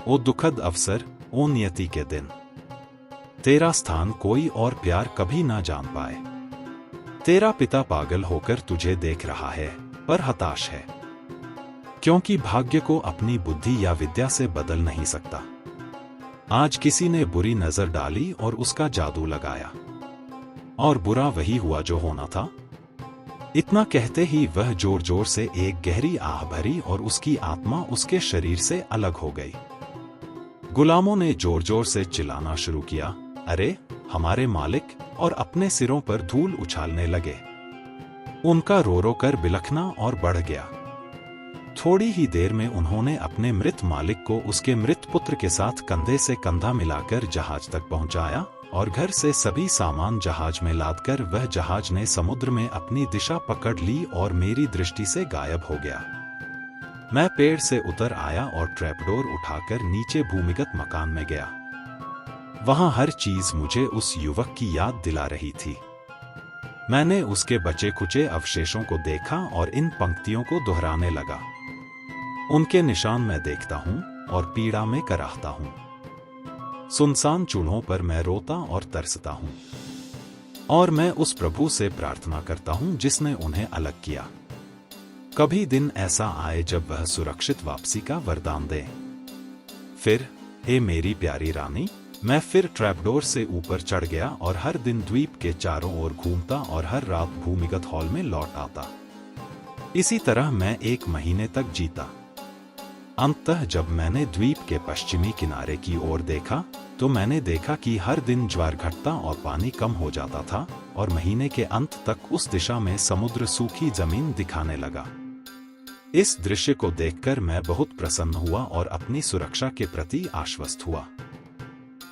ओ दुखद अवसर, ओ नियति के दिन, तेरा स्थान कोई और प्यार कभी ना जान पाए। तेरा पिता पागल होकर तुझे देख रहा है पर हताश है, क्योंकि भाग्य को अपनी बुद्धि या विद्या से बदल नहीं सकता। आज किसी ने बुरी नजर डाली और उसका जादू लगाया, और बुरा वही हुआ जो होना था। इतना कहते ही वह जोर जोर से एक गहरी आह भरी और उसकी आत्मा उसके शरीर से अलग हो गई। गुलामों ने जोर जोर से चिल्लाना शुरू किया, अरे हमारे मालिक, और अपने सिरों पर धूल उछालने लगे। उनका रो रो कर बिलखना और बढ़ गया। थोड़ी ही देर में उन्होंने अपने मृत मालिक को उसके मृत पुत्र के साथ कंधे से कंधा मिलाकर जहाज तक पहुंचाया और घर से सभी सामान जहाज में लादकर वह जहाज ने समुद्र में अपनी दिशा पकड़ ली और मेरी दृष्टि से गायब हो गया। मैं पेड़ से उतर आया और ट्रैपडोर उठाकर नीचे भूमिगत मकान में गया। वहां हर चीज मुझे उस युवक की याद दिला रही थी। मैंने उसके बचे खुचे अवशेषों को देखा और इन पंक्तियों को दोहराने लगा। उनके निशान मैं देखता हूं और पीड़ा में कराहता हूं। सुनसान चूल्हों पर मैं रोता और तरसता हूं, और मैं उस प्रभु से प्रार्थना करता हूं जिसने उन्हें अलग किया। कभी दिन ऐसा आए जब वह सुरक्षित वापसी का वरदान दे। फिर, हे मेरी प्यारी रानी, मैं फिर ट्रैपडोर से ऊपर चढ़ गया और हर दिन द्वीप के चारों ओर घूमता और हर रात भूमिगत हॉल में लौट आता। इसी तरह मैं 1 महीने तक जीता। अंततः जब मैंने द्वीप के पश्चिमी किनारे की ओर देखा तो मैंने देखा कि हर दिन ज्वार घटता और पानी कम हो जाता था और महीने के अंत तक उस दिशा में समुद्र सूखी जमीन दिखाने लगा। इस दृश्य को देखकर मैं बहुत प्रसन्न हुआ और अपनी सुरक्षा के प्रति आश्वस्त हुआ।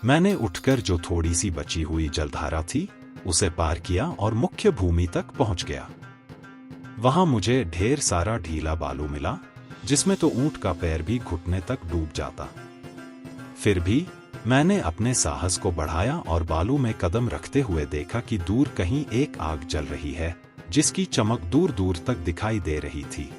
मैंने उठकर जो थोड़ी सी बची हुई जलधारा थी उसे पार किया और मुख्य भूमि तक पहुंच गया। वहां मुझे ढेर सारा ढीला बालू मिला, जिसमें तो ऊंट का पैर भी घुटने तक डूब जाता। फिर भी मैंने अपने साहस को बढ़ाया और बालू में कदम रखते हुए देखा कि दूर कहीं एक आग जल रही है, जिसकी चमक दूर दूर तक दिखाई दे रही थी।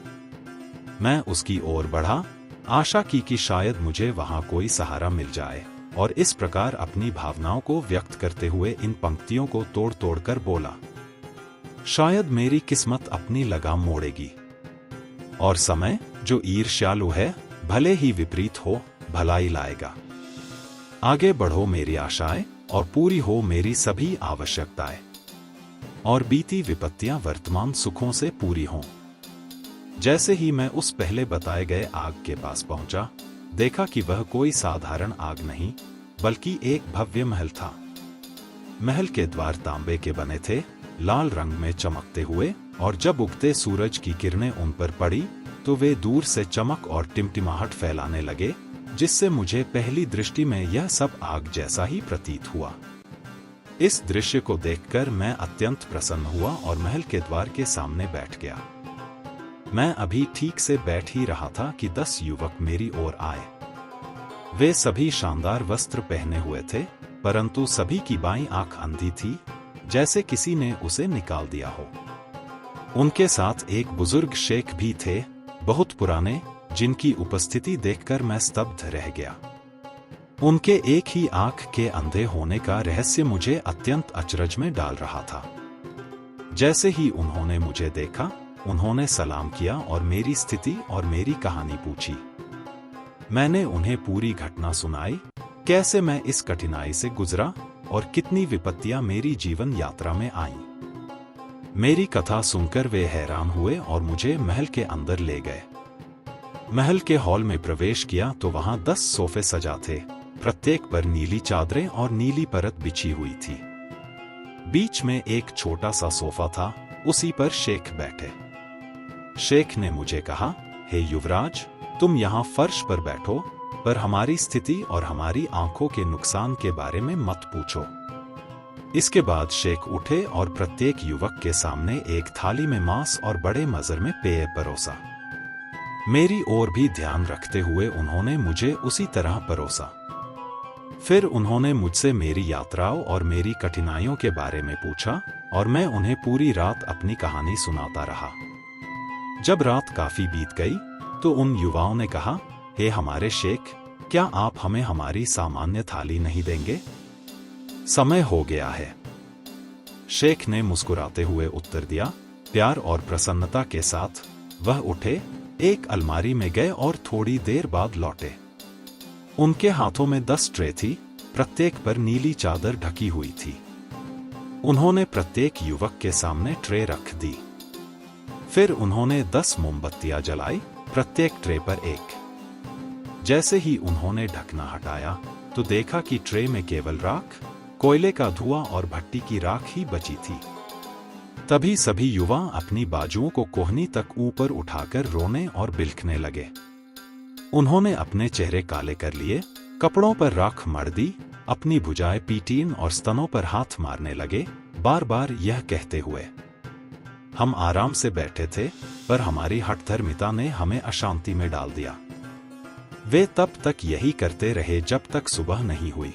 मैं उसकी ओर बढ़ा, आशा की कि शायद मुझे वहां कोई सहारा मिल जाए, और इस प्रकार अपनी भावनाओं को व्यक्त करते हुए इन पंक्तियों को तोड़ तोड़ कर बोला, शायद मेरी किस्मत अपनी लगाम मोड़ेगी, और समय जो ईर्ष्यालु है भले ही विपरीत हो भलाई लाएगा। आगे बढ़ो मेरी आशाएं और पूरी हो मेरी सभी आवश्यकताएं, और बीती विपत्तियां वर्तमान सुखों से पूरी हों। जैसे ही मैं उस पहले बताए गए आग के पास पहुंचा, देखा कि वह कोई साधारण आग नहीं बल्कि एक भव्य महल था। महल के द्वार तांबे के बने थे, लाल रंग में चमकते हुए, और जब उगते सूरज की किरणें उन पर पड़ी तो वे दूर से चमक और टिमटिमाहट फैलाने लगे, जिससे मुझे पहली दृष्टि में यह सब आग जैसा ही प्रतीत हुआ। इस दृश्य को देखकर मैं अत्यंत प्रसन्न हुआ और महल के द्वार के सामने बैठ गया। मैं अभी ठीक से बैठ ही रहा था कि 10 युवक मेरी ओर आए। वे सभी शानदार वस्त्र पहने हुए थे, परंतु सभी की बाईं आंख अंधी थी, जैसे किसी ने उसे निकाल दिया हो। उनके साथ एक बुजुर्ग शेख भी थे, बहुत पुराने, जिनकी उपस्थिति देखकर मैं स्तब्ध रह गया। उनके एक ही आंख के अंधे होने का रहस्य मुझे अत्यंत अचरज में डाल रहा था। जैसे ही उन्होंने मुझे देखा, उन्होंने सलाम किया और मेरी स्थिति और मेरी कहानी पूछी। मैंने उन्हें पूरी घटना सुनाई, कैसे मैं इस कठिनाई से गुजरा और कितनी विपत्तियां मेरी जीवन यात्रा में आईं। मेरी कथा सुनकर वे हैरान हुए और मुझे महल के अंदर ले गए। महल के हॉल में प्रवेश किया तो वहां 10 सोफे सजा थे, प्रत्येक पर नीली चादरें और नीली परत बिछी हुई थी। बीच में एक छोटा सा सोफा था, उसी पर शेख बैठे। शेख ने मुझे कहा, हे युवराज, तुम यहाँ फर्श पर बैठो, पर हमारी स्थिति और हमारी आंखों के नुकसान के बारे में मत पूछो। इसके बाद शेख उठे और प्रत्येक युवक के सामने एक थाली में मांस और बड़े मजर में पेय परोसा। मेरी ओर भी ध्यान रखते हुए उन्होंने मुझे उसी तरह परोसा। फिर उन्होंने मुझसे मेरी यात्राओं और मेरी कठिनाइयों के बारे में पूछा और मैं उन्हें पूरी रात अपनी कहानी सुनाता रहा। जब रात काफी बीत गई तो उन युवाओं ने कहा, हे हमारे शेख, क्या आप हमें हमारी सामान्य थाली नहीं देंगे? समय हो गया है। शेख ने मुस्कुराते हुए उत्तर दिया। प्यार और प्रसन्नता के साथ वह उठे, एक अलमारी में गए और थोड़ी देर बाद लौटे। उनके हाथों में 10 ट्रे थी, प्रत्येक पर नीली चादर ढकी हुई थी। उन्होंने प्रत्येक युवक के सामने ट्रे रख दी। फिर उन्होंने 10 मोमबत्तियां जलाई, प्रत्येक ट्रे पर एक। जैसे ही उन्होंने ढकना हटाया तो देखा कि ट्रे में केवल राख, कोयले का धुआं और भट्टी की राख ही बची थी। तभी सभी युवा अपनी बाजुओं को कोहनी तक ऊपर उठाकर रोने और बिलखने लगे। उन्होंने अपने चेहरे काले कर लिए, कपड़ों पर राख मढ़ दी, अपनी भुजाएं पीटीं और स्तनों पर हाथ मारने लगे, बार बार यह कहते हुए, हम आराम से बैठे थे पर हमारी हठधर्मिता ने हमें अशांति में डाल दिया। वे तब तक यही करते रहे जब तक सुबह नहीं हुई।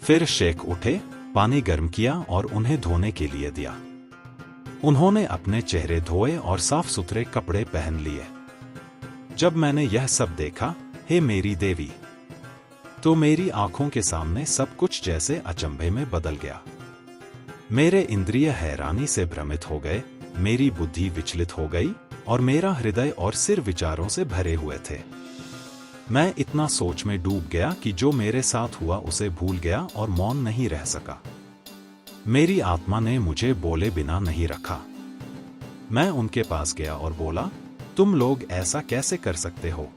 फिर शेख उठे, पानी गर्म किया और उन्हें धोने के लिए दिया। उन्होंने अपने चेहरे धोए और साफ सुथरे कपड़े पहन लिए। जब मैंने यह सब देखा, हे मेरी देवी, तो मेरी आंखों के सामने सब कुछ जैसे अचंभे में बदल गया। मेरे इंद्रिय हैरानी से भ्रमित हो गए, मेरी बुद्धि विचलित हो गई और मेरा हृदय और सिर विचारों से भरे हुए थे। मैं इतना सोच में डूब गया कि जो मेरे साथ हुआ उसे भूल गया और मौन नहीं रह सका। मेरी आत्मा ने मुझे बोले बिना नहीं रखा। मैं उनके पास गया और बोला, तुम लोग ऐसा कैसे कर सकते हो?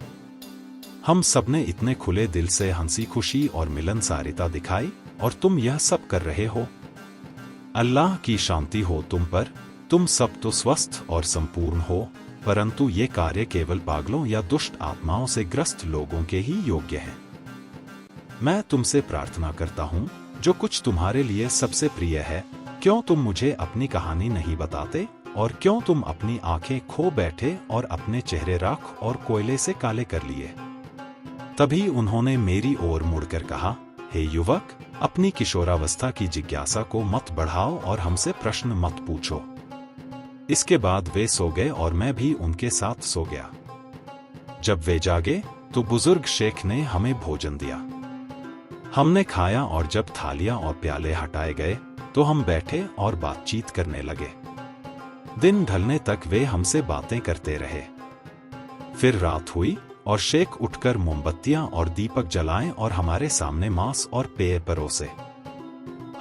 हम सबने इतने खुले दिल से हंसी खुशी और मिलनसारिता दिखाई और तुम यह सब कर रहे हो। अल्लाह की शांति हो तुम पर, तुम सब तो स्वस्थ और संपूर्ण हो, परंतु ये कार्य केवल पागलों या दुष्ट आत्माओं से ग्रस्त लोगों के ही योग्य है। मैं तुमसे प्रार्थना करता हूँ, जो कुछ तुम्हारे लिए सबसे प्रिय है, क्यों तुम मुझे अपनी कहानी नहीं बताते और क्यों तुम अपनी आंखें खो बैठे और अपने चेहरे राख और कोयले से काले कर लिए? तभी उन्होंने मेरी ओर मुड़कर कहा, हे युवक, अपनी किशोरावस्था की जिज्ञासा को मत बढ़ाओ और हमसे प्रश्न मत पूछो। इसके बाद वे सो गए और मैं भी उनके साथ सो गया। जब वे जागे तो बुजुर्ग शेख ने हमें भोजन दिया। हमने खाया और जब थालियां और प्याले हटाए गए तो हम बैठे और बातचीत करने लगे। दिन ढलने तक वे हमसे बातें करते रहे। फिर रात हुई और शेख उठकर मोमबत्तियां और दीपक जलाएं और हमारे सामने मांस और पेय परोसे।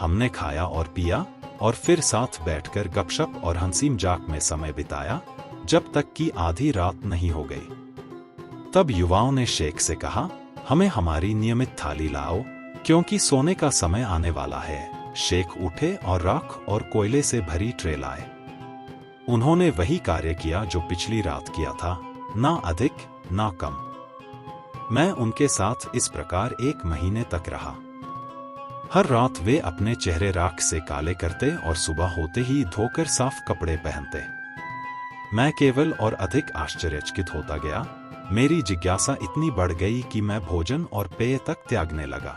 हमने खाया और पिया और फिर साथ बैठकर गपशप और हंसी मजाक में समय बिताया, जब तक कि आधी रात नहीं हो गई। तब युवाओं ने शेख से कहा, हमें हमारी नियमित थाली लाओ, क्योंकि सोने का समय आने वाला है। शेख उठे और राख और कोयले से भरी ट्रे लाए। उन्होंने वही कार्य किया जो पिछली रात किया था, ना अधिक ना कम। मैं उनके साथ इस प्रकार 1 महीने तक रहा। हर रात वे अपने चेहरे राख से काले करते और सुबह होते ही धोकर साफ कपड़े पहनते। मैं केवल और अधिक आश्चर्यचकित होता गया। मेरी जिज्ञासा इतनी बढ़ गई कि मैं भोजन और पेय तक त्यागने लगा।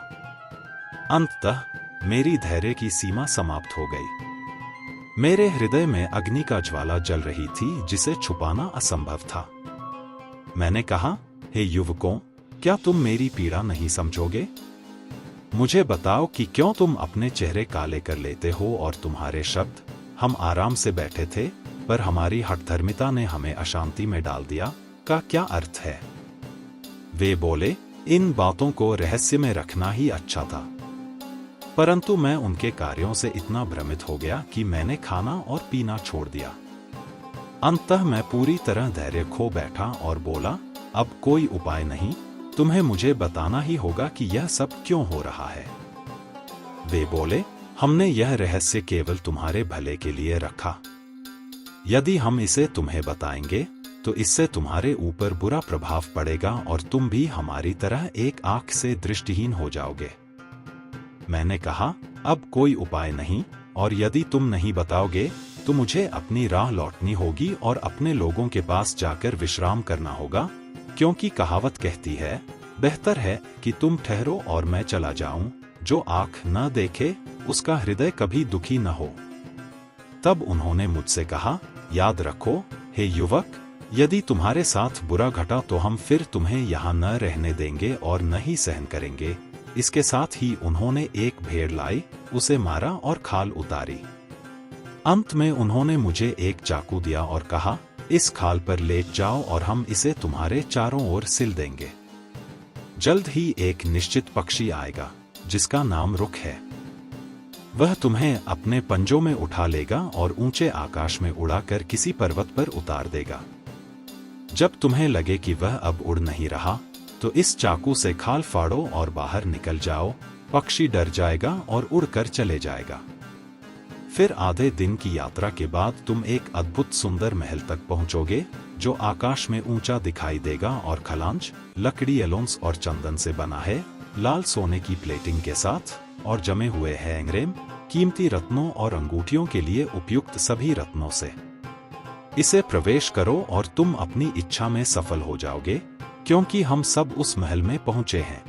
अंततः मेरी धैर्य की सीमा समाप्त हो गई। मेरे हृदय में अग्नि का ज्वाला जल रही थी जिसे छुपाना असंभव था। मैंने कहा, हे युवकों, क्या तुम मेरी पीड़ा नहीं समझोगे? मुझे बताओ कि क्यों तुम अपने चेहरे काले कर लेते हो और तुम्हारे शब्द, हम आराम से बैठे थे पर हमारी हठधर्मिता ने हमें अशांति में डाल दिया, का क्या अर्थ है? वे बोले, इन बातों को रहस्य में रखना ही अच्छा था। परंतु मैं उनके कार्यों से इतना भ्रमित हो गया कि मैंने खाना और पीना छोड़ दिया। अंततः मैं पूरी तरह धैर्य खो बैठा और बोला, अब कोई उपाय नहीं, तुम्हें मुझे बताना ही होगा कि यह सब क्यों हो रहा है। वे बोले, हमने यह रहस्य केवल तुम्हारे भले के लिए रखा। यदि हम इसे तुम्हें बताएंगे तो इससे तुम्हारे ऊपर बुरा प्रभाव पड़ेगा और तुम भी हमारी तरह एक आंख से दृष्टिहीन हो जाओगे। मैंने कहा, अब कोई उपाय नहीं, और यदि तुम नहीं बताओगे तो मुझे अपनी राह लौटनी होगी और अपने लोगों के पास जाकर विश्राम करना होगा, क्योंकि कहावत कहती है, बेहतर है कि तुम ठहरो और मैं चला जाऊं, जो आंख न देखे उसका हृदय कभी दुखी न हो। तब उन्होंने मुझसे कहा, याद रखो हे युवक, यदि तुम्हारे साथ बुरा घटा तो हम फिर तुम्हें यहाँ न रहने देंगे और न ही सहन करेंगे। इसके साथ ही उन्होंने एक भेड़ लाई, उसे मारा और खाल उतारी। अंत में उन्होंने मुझे एक चाकू दिया और कहा, इस खाल पर लेट जाओ और हम इसे तुम्हारे चारों ओर सिल देंगे। जल्द ही एक निश्चित पक्षी आएगा जिसका नाम रुख है। वह तुम्हें अपने पंजों में उठा लेगा और ऊंचे आकाश में उड़ाकर किसी पर्वत पर उतार देगा। जब तुम्हें लगे कि वह अब उड़ नहीं रहा, तो इस चाकू से खाल फाड़ो और बाहर निकल जाओ। पक्षी डर जाएगा और उड़कर चले जाएगा। फिर आधे दिन की यात्रा के बाद तुम एक अद्भुत सुंदर महल तक पहुंचोगे, जो आकाश में ऊंचा दिखाई देगा और खलांच, लकड़ी, एलोन्स और चंदन से बना है, लाल सोने की प्लेटिंग के साथ, और जमे हुए हैं एंग्रेम, कीमती रत्नों और अंगूठियों के लिए उपयुक्त सभी रत्नों से। इसे प्रवेश करो और तुम अपनी इच्छा में सफल हो जाओगे, क्योंकि हम सब उस महल में पहुंचे हैं।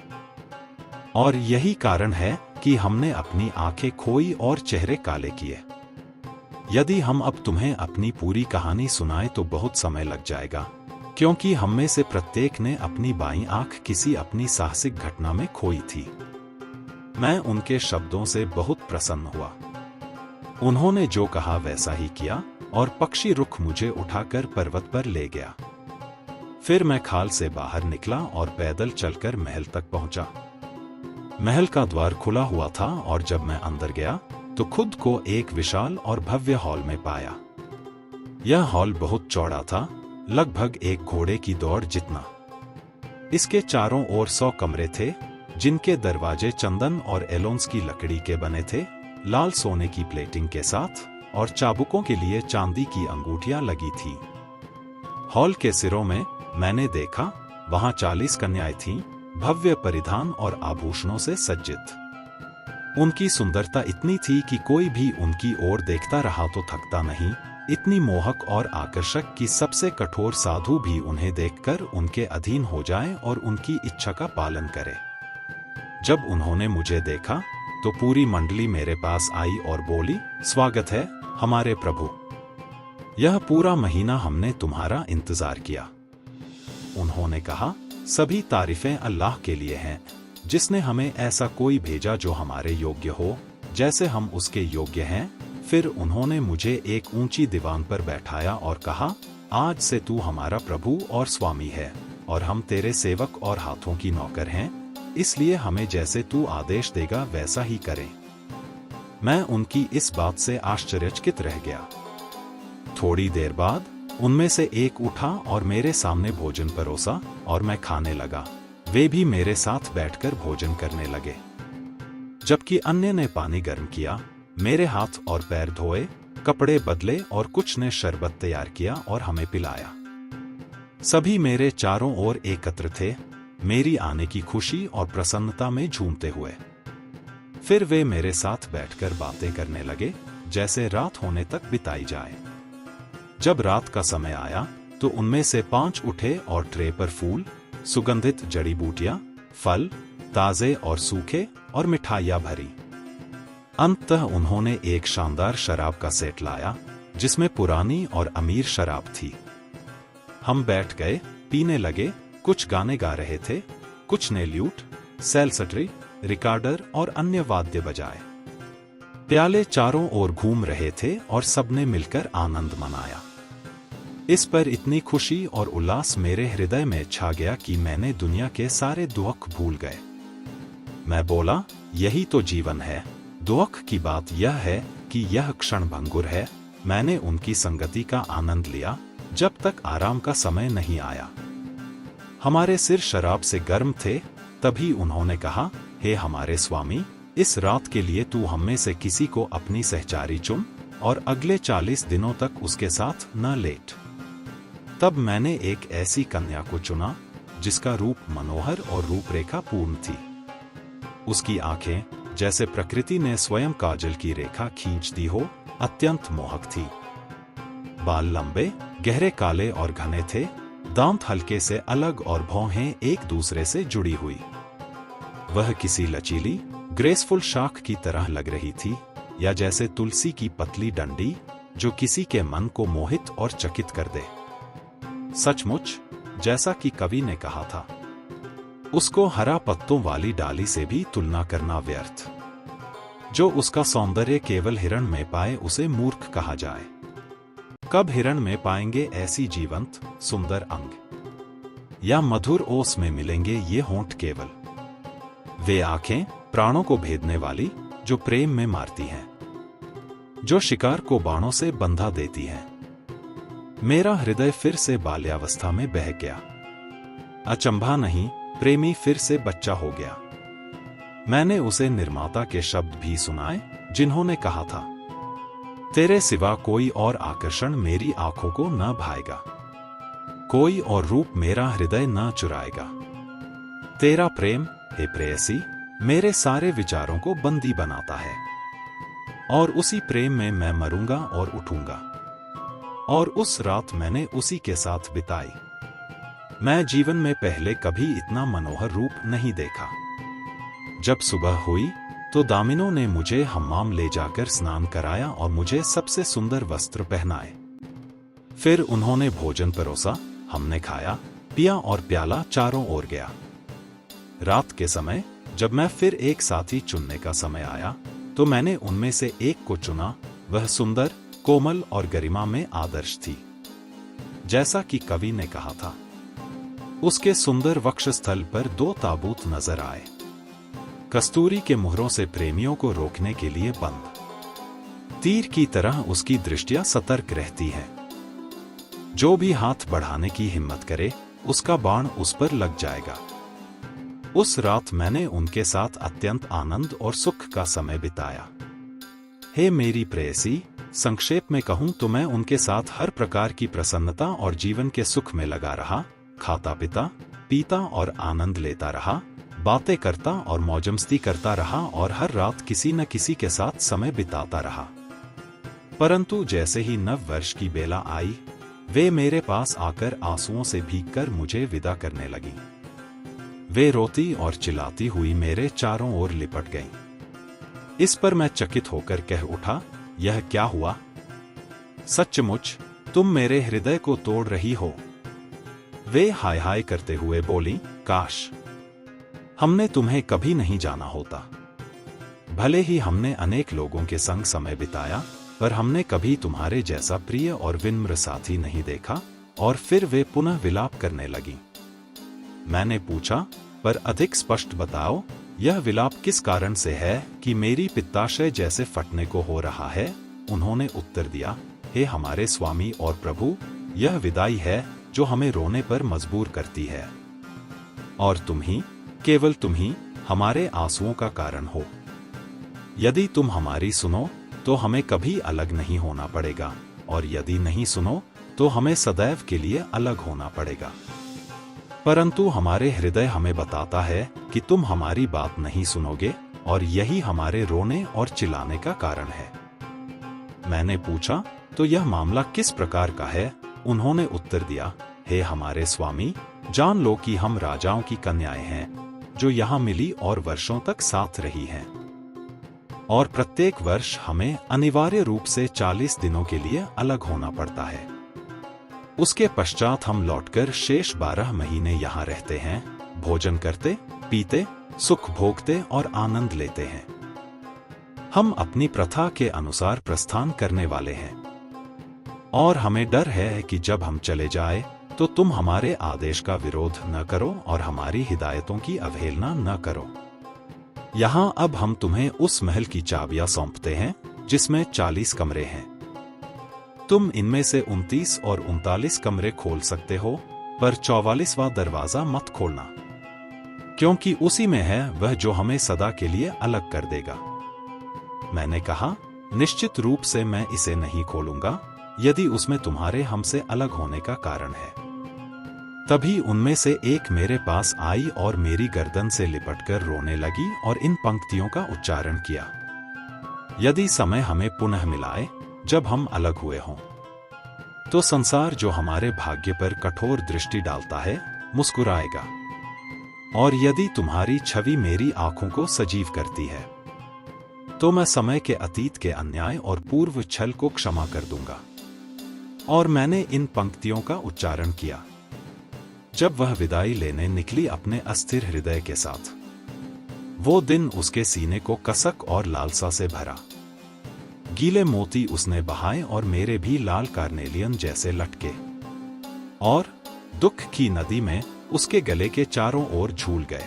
और यही कारण है कि हमने अपनी आंखें खोई और चेहरे काले किए। यदि हम अब तुम्हें अपनी पूरी कहानी सुनाएं तो बहुत समय लग जाएगा, क्योंकि हम में से प्रत्येक ने अपनी बाईं आंख किसी अपनी साहसिक घटना में खोई थी। मैं उनके शब्दों से बहुत प्रसन्न हुआ। उन्होंने जो कहा वैसा ही किया और पक्षी रुख मुझे उठाकर पर्वत पर ले गया। फिर मैं खाल से बाहर निकला और पैदल चलकर महल तक पहुंचा। महल का द्वार खुला हुआ था और जब मैं अंदर गया तो खुद को एक विशाल और भव्य हॉल में पाया। यह हॉल बहुत चौड़ा था, लगभग एक घोड़े की दौड़ जितना। इसके चारों ओर 100 कमरे थे, जिनके दरवाजे चंदन और एलोन्स की लकड़ी के बने थे, लाल सोने की प्लेटिंग के साथ, और चाबुकों के लिए चांदी की अंगूठियां लगी थी। हॉल के सिरों में मैंने देखा, वहां 40 कन्याएं थीं, भव्य परिधान और आभूषणों से सज्जित। उनकी सुंदरता इतनी थी कि कोई भी उनकी ओर देखता रहा तो थकता नहीं, इतनी मोहक और आकर्षक कि सबसे कठोर साधु भी उन्हें देखकर उनके अधीन हो जाए और उनकी इच्छा का पालन करे। जब उन्होंने मुझे देखा तो पूरी मंडली मेरे पास आई और बोली, स्वागत है हमारे प्रभु। यह पूरा महीना हमने तुम्हारा इंतजार किया। उन्होंने कहा, सभी तारीफें अल्लाह के लिए हैं, जिसने हमें ऐसा कोई भेजा जो हमारे योग्य हो, जैसे हम उसके योग्य हैं। फिर उन्होंने मुझे एक ऊंची दीवान पर बैठाया और कहा, आज से तू हमारा प्रभु और स्वामी है, और हम तेरे सेवक और हाथों की नौकर हैं, इसलिए हमें जैसे तू आदेश देगा वैसा ही करें। मैं उनकी इस बात से आश्चर्यचकित रह गया। थोड़ी देर बाद उनमें से एक उठा और मेरे सामने भोजन परोसा और मैं खाने लगा। वे भी मेरे साथ बैठकर भोजन करने लगे। जबकि अन्य ने पानी गर्म किया, मेरे हाथ और पैर धोए, कपड़े बदले और कुछ ने शरबत तैयार किया और हमें पिलाया। सभी मेरे चारों ओर एकत्र थे, मेरी आने की खुशी और प्रसन्नता में झूमते हुए। फिर वे मेरे साथ बैठकर बातें करने लगे, जैसे रात होने तक बिताई जाए। जब रात का समय आया तो उनमें से 5 उठे और ट्रे पर फूल, सुगंधित जड़ी बूटियां, फल, ताजे और सूखे, और मिठाइयां भरी। अंततः उन्होंने एक शानदार शराब का सेट लाया, जिसमें पुरानी और अमीर शराब थी। हम बैठ गए, पीने लगे। कुछ गाने गा रहे थे, कुछ ने ल्यूट, सेल्सट्री, रिकॉर्डर और अन्य वाद्य बजाए। प्याले चारों ओर घूम रहे थे और सबने मिलकर आनंद मनाया। इस पर इतनी खुशी और उल्लास मेरे हृदय में छा गया कि मैंने दुनिया के सारे दुख भूल गए। मैं बोला, यही तो जीवन है। दुख की बात यह है कि यह क्षण भंगुर है। मैंने उनकी संगति का आनंद लिया जब तक आराम का समय नहीं आया। हमारे सिर शराब से गर्म थे। तभी उन्होंने कहा, हे हमारे स्वामी, इस रात के लिए तू हम में से किसी को अपनी सहचारी चुन और अगले 40 दिनों तक उसके साथ न लेट। तब मैंने एक ऐसी कन्या को चुना जिसका रूप मनोहर और रूपरेखा पूर्ण थी। उसकी आंखें, जैसे प्रकृति ने स्वयं काजल की रेखा खींच दी हो, अत्यंत मोहक थी। बाल लंबे, गहरे काले और घने थे, दांत हल्के से अलग और भौहें एक दूसरे से जुड़ी हुई। वह किसी लचीली, ग्रेसफुल शाख की तरह लग रही थी, या जैसे तुलसी की पतली डंडी जो किसी के मन को मोहित और चकित कर दे। सचमुच, जैसा कि कवि ने कहा था, उसको हरा पत्तों वाली डाली से भी तुलना करना व्यर्थ। जो उसका सौंदर्य केवल हिरण में पाए उसे मूर्ख कहा जाए। कब हिरण में पाएंगे ऐसी जीवंत, सुंदर अंग, या मधुर ओस में मिलेंगे ये होंठ केवल। वे आंखें, प्राणों को भेदने वाली, जो प्रेम में मारती हैं, जो शिकार को बाणों से बंधा देती हैं। मेरा हृदय फिर से बाल्यावस्था में बह गया। अचंभा नहीं, प्रेमी फिर से बच्चा हो गया। मैंने उसे निर्माता के शब्द भी सुनाए, जिन्होंने कहा था, तेरे सिवा कोई और आकर्षण मेरी आंखों को न भाएगा, कोई और रूप मेरा हृदय न चुराएगा। तेरा प्रेम, हे प्रेयसी, मेरे सारे विचारों को बंदी बनाता है, और उसी प्रेम में मैं मरूंगा और उठूंगा। और उस रात मैंने उसी के साथ बिताई। मैं जीवन में पहले कभी इतना मनोहर रूप नहीं देखा। जब सुबह हुई तो दामिनों ने मुझे हम्माम ले जाकर स्नान कराया और मुझे सबसे सुंदर वस्त्र पहनाए। फिर उन्होंने भोजन परोसा, हमने खाया पिया और प्याला चारों ओर गया। रात के समय जब मैं फिर एक साथी चुनने का समय आया तो मैंने उनमें से एक को चुना। वह सुंदर, कोमल और गरिमा में आदर्श थी, जैसा कि कवि ने कहा था। उसके सुंदर वक्षस्थल पर 2 ताबूत नजर आए, कस्तूरी के मुहरों से प्रेमियों को रोकने के लिए बंद। तीर की तरह उसकी दृष्टियां सतर्क रहती हैं। जो भी हाथ बढ़ाने की हिम्मत करे, उसका बाण उस पर लग जाएगा। उस रात मैंने उनके साथ अत्यंत आनंद और सुख का समय बिताया। हे मेरी प्रेयसी, संक्षेप में कहूं तो मैं उनके साथ हर प्रकार की प्रसन्नता और जीवन के सुख में लगा रहा, खाता पीता और आनंद लेता रहा, बातें करता और मौजमस्ती करता रहा और हर रात किसी न किसी के साथ समय बिताता रहा। परंतु जैसे ही नव वर्ष की बेला आई, वे मेरे पास आकर आंसुओं से भीगकर मुझे विदा करने लगी। वे रोती और चिल्लाती हुई मेरे चारों ओर लिपट गईं। इस पर मैं चकित होकर कह उठा, यह क्या हुआ? सचमुच तुम मेरे हृदय को तोड़ रही हो। वे हाय हाय करते हुए बोली, काश हमने तुम्हें कभी नहीं जाना होता। भले ही हमने अनेक लोगों के संग समय बिताया, पर हमने कभी तुम्हारे जैसा प्रिय और विनम्र साथी नहीं देखा। और फिर वे पुनः विलाप करने लगी। मैंने पूछा, पर अधिक स्पष्ट बताओ, यह विलाप किस कारण से है कि मेरी पित्ताशय जैसे फटने को हो रहा है? उन्होंने उत्तर दिया, हे हमारे स्वामी और प्रभु, यह विदाई है जो हमें रोने पर मजबूर करती है, और तुम ही, केवल तुम ही हमारे आंसुओं का कारण हो। यदि तुम हमारी सुनो तो हमें कभी अलग नहीं होना पड़ेगा, और यदि नहीं सुनो तो हमें सदैव के लिए अलग होना पड़ेगा। परंतु हमारे हृदय हमें बताता है कि तुम हमारी बात नहीं सुनोगे, और यही हमारे रोने और चिल्लाने का कारण है। मैंने पूछा, तो यह मामला किस प्रकार का है? उन्होंने उत्तर दिया, हे हमारे स्वामी, जान लो कि हम राजाओं की कन्याएं हैं, जो यहाँ मिली और वर्षों तक साथ रही हैं। और प्रत्येक वर्ष हमें अनिवार्य रूप से 40 दिनों के लिए अलग होना पड़ता है। उसके पश्चात हम लौटकर शेष 12 महीने यहाँ रहते हैं, भोजन करते, पीते, सुख भोगते और आनंद लेते हैं। हम अपनी प्रथा के अनुसार प्रस्थान करने वाले हैं, और हमें डर है कि जब हम चले जाए तो तुम हमारे आदेश का विरोध न करो और हमारी हिदायतों की अवहेलना न करो। यहाँ अब हम तुम्हें उस महल की चाबियां सौंपते हैं जिसमें 40 कमरे हैं। तुम इनमें से 29 और 39 कमरे खोल सकते हो, पर 44वां दरवाजा मत खोलना, क्योंकि उसी में है वह जो हमें सदा के लिए अलग कर देगा। मैंने कहा, निश्चित रूप से मैं इसे नहीं खोलूंगा यदि उसमें तुम्हारे हमसे अलग होने का कारण है। तभी उनमें से एक मेरे पास आई और मेरी गर्दन से लिपटकर रोने लगी और इन पंक्तियों का उच्चारण किया, यदि समय हमें पुनः मिलाए जब हम अलग हुए हों, तो संसार जो हमारे भाग्य पर कठोर दृष्टि डालता है मुस्कुराएगा, और यदि तुम्हारी छवि मेरी आंखों को सजीव करती है, तो मैं समय के अतीत के अन्याय और पूर्व छल को क्षमा कर दूंगा। और मैंने इन पंक्तियों का उच्चारण किया जब वह विदाई लेने निकली अपने अस्थिर हृदय के साथ। वो दिन उसके सीने को कसक और लालसा से भरा। गीले मोती उसने बहाए और मेरे भी लाल कार्नेलियन जैसे लटके, और दुख की नदी में उसके गले के चारों ओर झूल गए।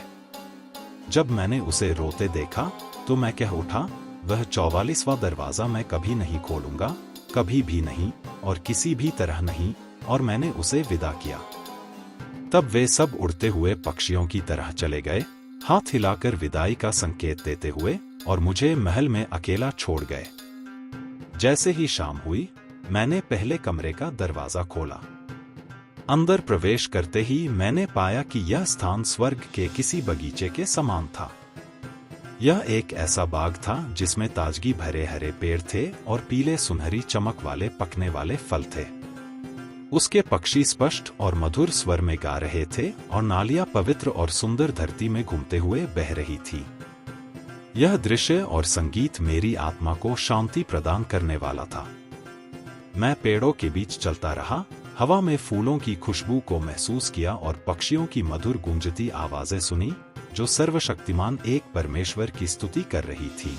जब मैंने उसे रोते देखा तो मैं कह उठा, वह 44वां दरवाजा मैं कभी नहीं खोलूंगा, कभी भी नहीं, और किसी भी तरह नहीं, और मैंने उसे विदा किया। तब वे सब उड़ते हुए पक्षियों की तरह चले गए, हाथ हिलाकर विदाई का संकेत देते हुए, और मुझे महल में अकेला छोड़ गए। जैसे ही शाम हुई, मैंने पहले कमरे का दरवाजा खोला। अंदर प्रवेश करते ही मैंने पाया कि यह स्थान स्वर्ग के किसी बगीचे के समान था। यह एक ऐसा बाग था जिसमें ताजगी भरे हरे पेड़ थे और पीले सुनहरी चमक वाले पकने वाले फल थे। उसके पक्षी स्पष्ट और मधुर स्वर में गा रहे थे और नालियां पवित्र और सुंदर धरती में घूमते हुए बह रही थी। यह दृश्य और संगीत मेरी आत्मा को शांति प्रदान करने वाला था। मैं पेड़ों के बीच चलता रहा, हवा में फूलों की खुशबू को महसूस किया और पक्षियों की मधुर गूंजती आवाजें सुनी, जो सर्वशक्तिमान एक परमेश्वर की स्तुति कर रही थी।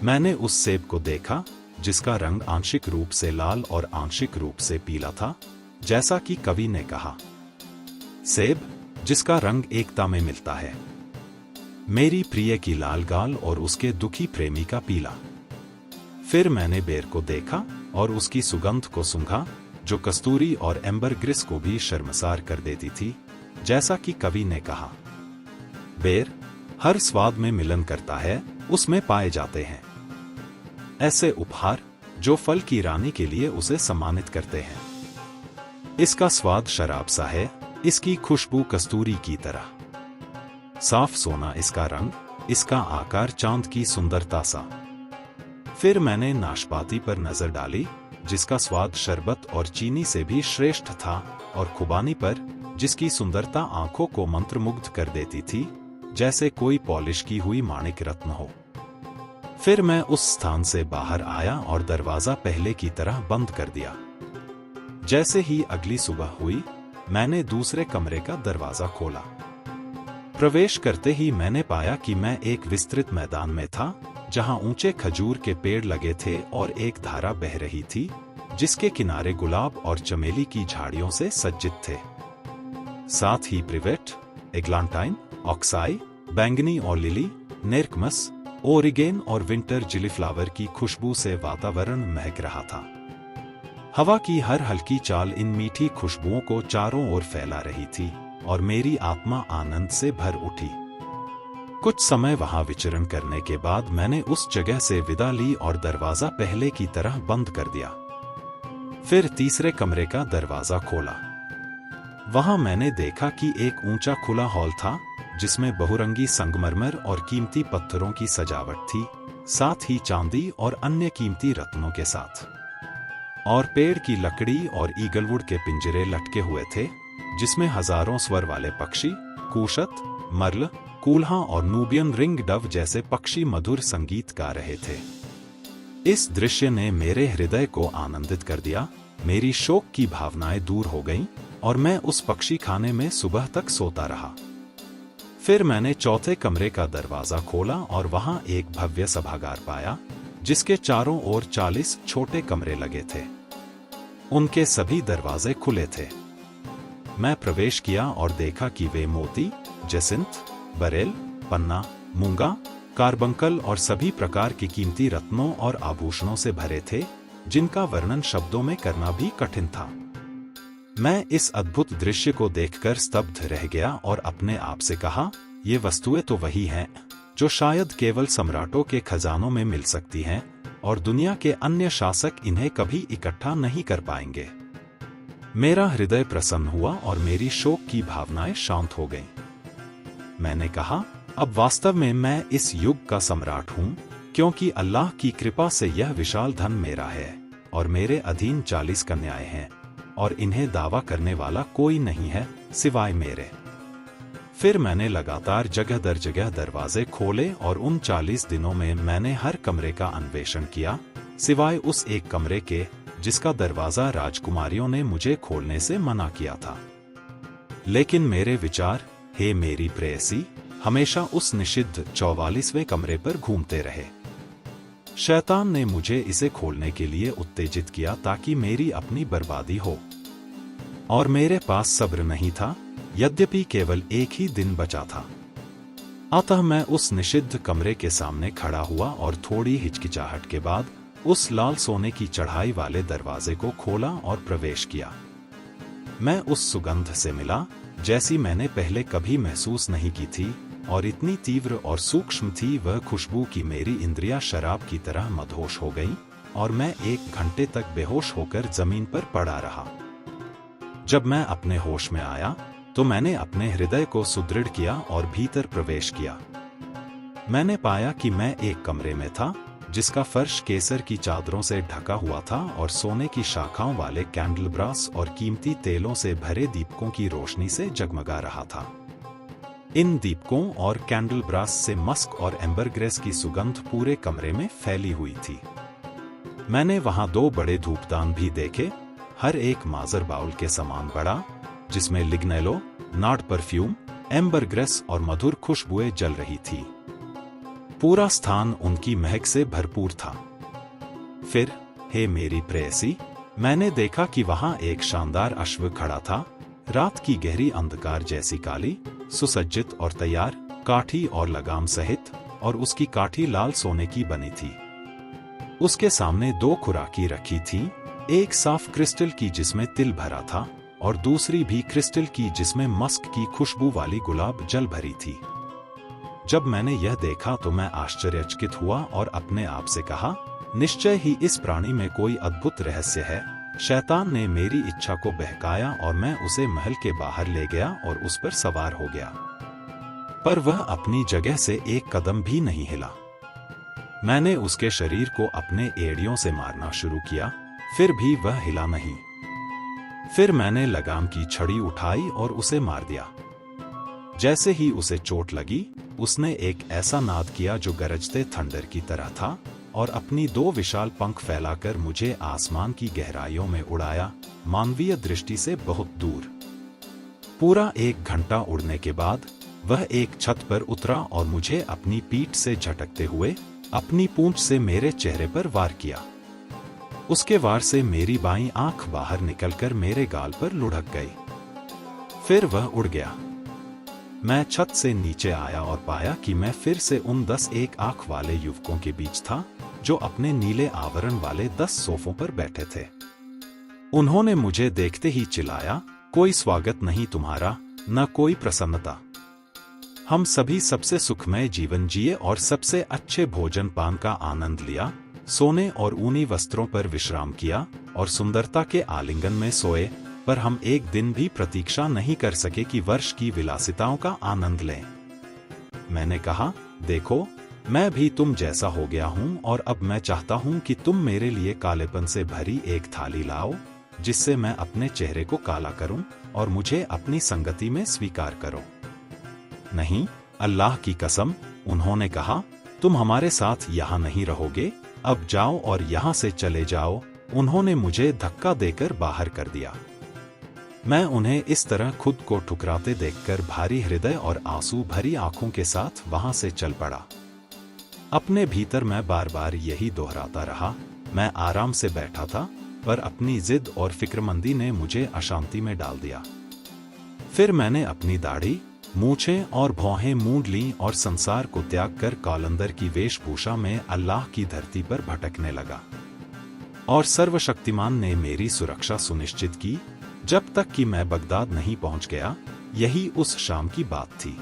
मैंने उस सेब को देखा जिसका रंग आंशिक रूप से लाल और आंशिक रूप से पीला था, जैसा कि कवि ने कहा, सेब जिसका रंग एकता में मिलता है, मेरी प्रिय की लाल गाल और उसके दुखी प्रेमी का पीला। फिर मैंने बेर को देखा और उसकी सुगंध को सूंघा, जो कस्तूरी और एम्बरग्रिस को भी शर्मसार कर देती थी, जैसा कि कवि ने कहा, बेर हर स्वाद में मिलन करता है, उसमें पाए जाते हैं ऐसे उपहार जो फल की रानी के लिए उसे सम्मानित करते हैं। इसका स्वाद शराब सा है, इसकी खुशबू कस्तूरी की तरह, साफ सोना इसका रंग, इसका आकार चांद की सुंदरता सा। फिर मैंने नाशपाती पर नजर डाली, जिसका स्वाद शरबत और चीनी से भी श्रेष्ठ था, और खुबानी पर, जिसकी सुंदरता आंखों को मंत्रमुग्ध कर देती थी, जैसे कोई पॉलिश की हुई माणिक रत्न हो। फिर मैं उस स्थान से बाहर आया और दरवाजा पहले की तरह बंद कर दिया। जैसे ही अगली सुबह हुई, मैंने दूसरे कमरे का दरवाजा खोला। प्रवेश करते ही मैंने पाया कि मैं एक विस्तृत मैदान में था, जहां ऊंचे खजूर के पेड़ लगे थे और एक धारा बह रही थी, जिसके किनारे गुलाब और चमेली की झाड़ियों से सज्जित थे। साथ ही प्रिवेट, एग्लांटाइन, ऑक्साई, बैंगनी और लिली, नेरकमस, ओरिगेन और विंटर जिलीफ्लावर की खुशबू से वातावरण महक रहा था। हवा की हर हल्की चाल इन मीठी खुशबुओं को चारों ओर फैला रही थी और मेरी आत्मा आनंद से भर उठी। कुछ समय वहां विचरण करने के बाद मैंने उस जगह से विदा ली और दरवाजा पहले की तरह बंद कर दिया। फिर तीसरे कमरे का दरवाजा खोला। वहां मैंने देखा कि एक ऊंचा खुला हॉल था, जिसमें बहुरंगी संगमरमर और कीमती पत्थरों की सजावट थी, साथ ही चांदी और अन्य कीमती रत्नों के साथ। और पेड़ की लकड़ी और ईगलवुड के पिंजरे लटके हुए थे, जिसमें हजारों स्वर वाले पक्षी, कूशत, मर्ल, कूल्हा और नूबियन रिंग डव जैसे पक्षी मधुर संगीत गा रहे थे। इस दृश्य ने मेरे हृदय को आनंदित कर दिया, मेरी शोक की भावनाएं दूर हो गईं और मैं उस पक्षी खाने में सुबह तक सोता रहा। फिर मैंने चौथे कमरे का दरवाजा खोला और वहां एक भव्य सभागार पाया, जिसके चारों ओर 40 छोटे कमरे लगे थे। उनके सभी दरवाजे खुले थे। मैं प्रवेश किया और देखा कि वे मोती, जैसिंथ, बरेल, पन्ना, मूंगा, कार्बंकल और सभी प्रकार के कीमती रत्नों और आभूषणों से भरे थे, जिनका वर्णन शब्दों में करना भी कठिन था। मैं इस अद्भुत दृश्य को देखकर स्तब्ध रह गया और अपने आप से कहा, ये वस्तुएं तो वही हैं जो शायद केवल सम्राटों के खजानों में मिल सकती हैं, और दुनिया के अन्य शासक इन्हें कभी इकट्ठा नहीं कर पाएंगे। मेरा हृदय प्रसन्न हुआ और मेरी शोक की भावनाएं शांत हो गईं। मैंने कहा, अब वास्तव में मैं इस युग का सम्राट हूं, क्योंकि अल्लाह की कृपा से यह विशाल धन मेरा है और मेरे अधीन 40 कन्याएं हैं, और इन्हें दावा करने वाला कोई नहीं है सिवाय मेरे। फिर मैंने लगातार जगह दर जगह दरवाजे खोले और उन 40 दिनों में मैंने हर कमरे का अन्वेषण किया, सिवाय उस एक कमरे के जिसका दरवाजा राजकुमारियों ने मुझे खोलने से मना किया था। लेकिन मेरे विचार, हे मेरी प्रेयसी, हमेशा उस निषिद्ध 44वें कमरे पर घूमते रहे। शैतान ने मुझे इसे खोलने के लिए उत्तेजित किया ताकि मेरी अपनी बर्बादी हो, और मेरे पास सब्र नहीं था, यद्यपि केवल एक ही दिन बचा था। अतः मैं उस निषिद्ध कमरे के सामने खड़ा हुआ और थोड़ी हिचकिचाहट के बाद उस लाल सोने की चढ़ाई वाले दरवाजे को खोला और प्रवेश किया। मैं उस सुगंध से मिला जैसी मैंने पहले कभी महसूस नहीं की थी, और इतनी तीव्र और सूक्ष्म थी वह खुशबू कि मेरी इंद्रियां शराब की तरह मदहोश हो गईं और मैं 1 घंटे तक बेहोश होकर जमीन पर पड़ा रहा। जब मैं अपने होश में आया तो मैंने अपने हृदय को सुदृढ़ किया और भीतर प्रवेश किया। मैंने पाया कि मैं एक कमरे में था जिसका फर्श केसर की चादरों से ढका हुआ था और सोने की शाखाओं वाले कैंडलब्रास और कीमती तेलों से भरे दीपकों की रोशनी से जगमगा रहा था। इन दीपकों और कैंडलब्रास से मस्क और एम्बरग्रेस की सुगंध पूरे कमरे में फैली हुई थी। मैंने वहां 2 बड़े धूपदान भी देखे, हर एक माजर बाउल के समान बड़ा, जिसमें लिग्नेलो, नाड परफ्यूम, एम्बरग्रेस और मधुर खुशबुएं जल रही थी। पूरा स्थान उनकी महक से भरपूर था। फिर, हे मेरी प्रेयसी, मैंने देखा कि वहां एक शानदार अश्व खड़ा था, रात की गहरी अंधकार जैसी काली, सुसज्जित और तैयार, काठी और लगाम सहित, और उसकी काठी लाल सोने की बनी थी। उसके सामने 2 खुराकी रखी थी, एक साफ क्रिस्टल की जिसमें तिल भरा था और दूसरी भी क्रिस्टल की जिसमें मस्क की खुशबू वाली गुलाब जल भरी थी। जब मैंने यह देखा तो मैं आश्चर्यचकित हुआ और अपने आप से कहा, निश्चय ही इस प्राणी में कोई अद्भुत रहस्य है। शैतान ने मेरी इच्छा को बहकाया और मैं उसे महल के बाहर ले गया और उस पर सवार हो गया, पर वह अपनी जगह से 1 कदम भी नहीं हिला। मैंने उसके शरीर को अपने एड़ियों से मारना शुरू किया, फिर भी वह हिला नहीं। फिर मैंने लगाम की छड़ी उठाई और उसे मार दिया। जैसे ही उसे चोट लगी, उसने एक ऐसा नाद किया जो गरजते थंडर की तरह था और अपनी 2 विशाल पंख फैलाकर मुझे आसमान की गहराइयों में उड़ाया, मानवीय दृष्टि से बहुत दूर। पूरा 1 घंटा उड़ने के बाद वह एक छत पर उतरा और मुझे अपनी पीठ से झटकते हुए अपनी पूंछ से मेरे चेहरे पर वार किया। उसके वार से मेरी बाईं आंख बाहर निकलकर मेरे गाल पर लुढ़क गई। फिर वह उड़ गया। मैं छत से नीचे आया और पाया कि मैं फिर से उन 10 एक आंख वाले युवकों के बीच था जो अपने नीले आवरण वाले 10 सोफों पर बैठे थे। उन्होंने मुझे देखते ही चिल्लाया, कोई स्वागत नहीं तुम्हारा, न कोई प्रसन्नता। हम सभी सबसे सुखमय जीवन जिए और सबसे अच्छे भोजन पान का आनंद लिया, सोने और ऊनी वस्त्रों पर विश्राम किया और सुंदरता के आलिंगन में सोए, पर हम एक दिन भी प्रतीक्षा नहीं कर सके कि वर्ष की विलासिताओं का आनंद लें। मैंने कहा, देखो, मैं भी तुम जैसा हो गया हूं और अब मैं चाहता हूं कि तुम मेरे लिए कालेपन से भरी एक थाली लाओ, जिससे मैं अपने चेहरे को काला करूं और मुझे अपनी संगति में स्वीकार करो। नहीं, अल्लाह की कसम, उन्होंने कहा, तुम हमारे साथ यहाँ नहीं रहोगे, अब जाओ और यहाँ से चले जाओ। उन्होंने मुझे धक्का देकर बाहर कर दिया। मैं उन्हें इस तरह खुद को ठुकराते देखकर भारी हृदय और आंसू भरी आंखों के साथ वहां से चल पड़ा। अपने भीतर मैं बार बार यही दोहराता रहा, मैं आराम से बैठा था, पर अपनी जिद और फिक्रमंदी ने मुझे अशांति में डाल दिया। फिर मैंने अपनी दाढ़ी, मूछें और भौहें मूंद लीं और संसार को त्याग कर कालंदर की वेशभूषा में अल्लाह की धरती पर भटकने लगा। और सर्वशक्तिमान ने मेरी सुरक्षा सुनिश्चित की जब तक कि मैं बगदाद नहीं पहुंच गया। यही उस शाम की बात थी।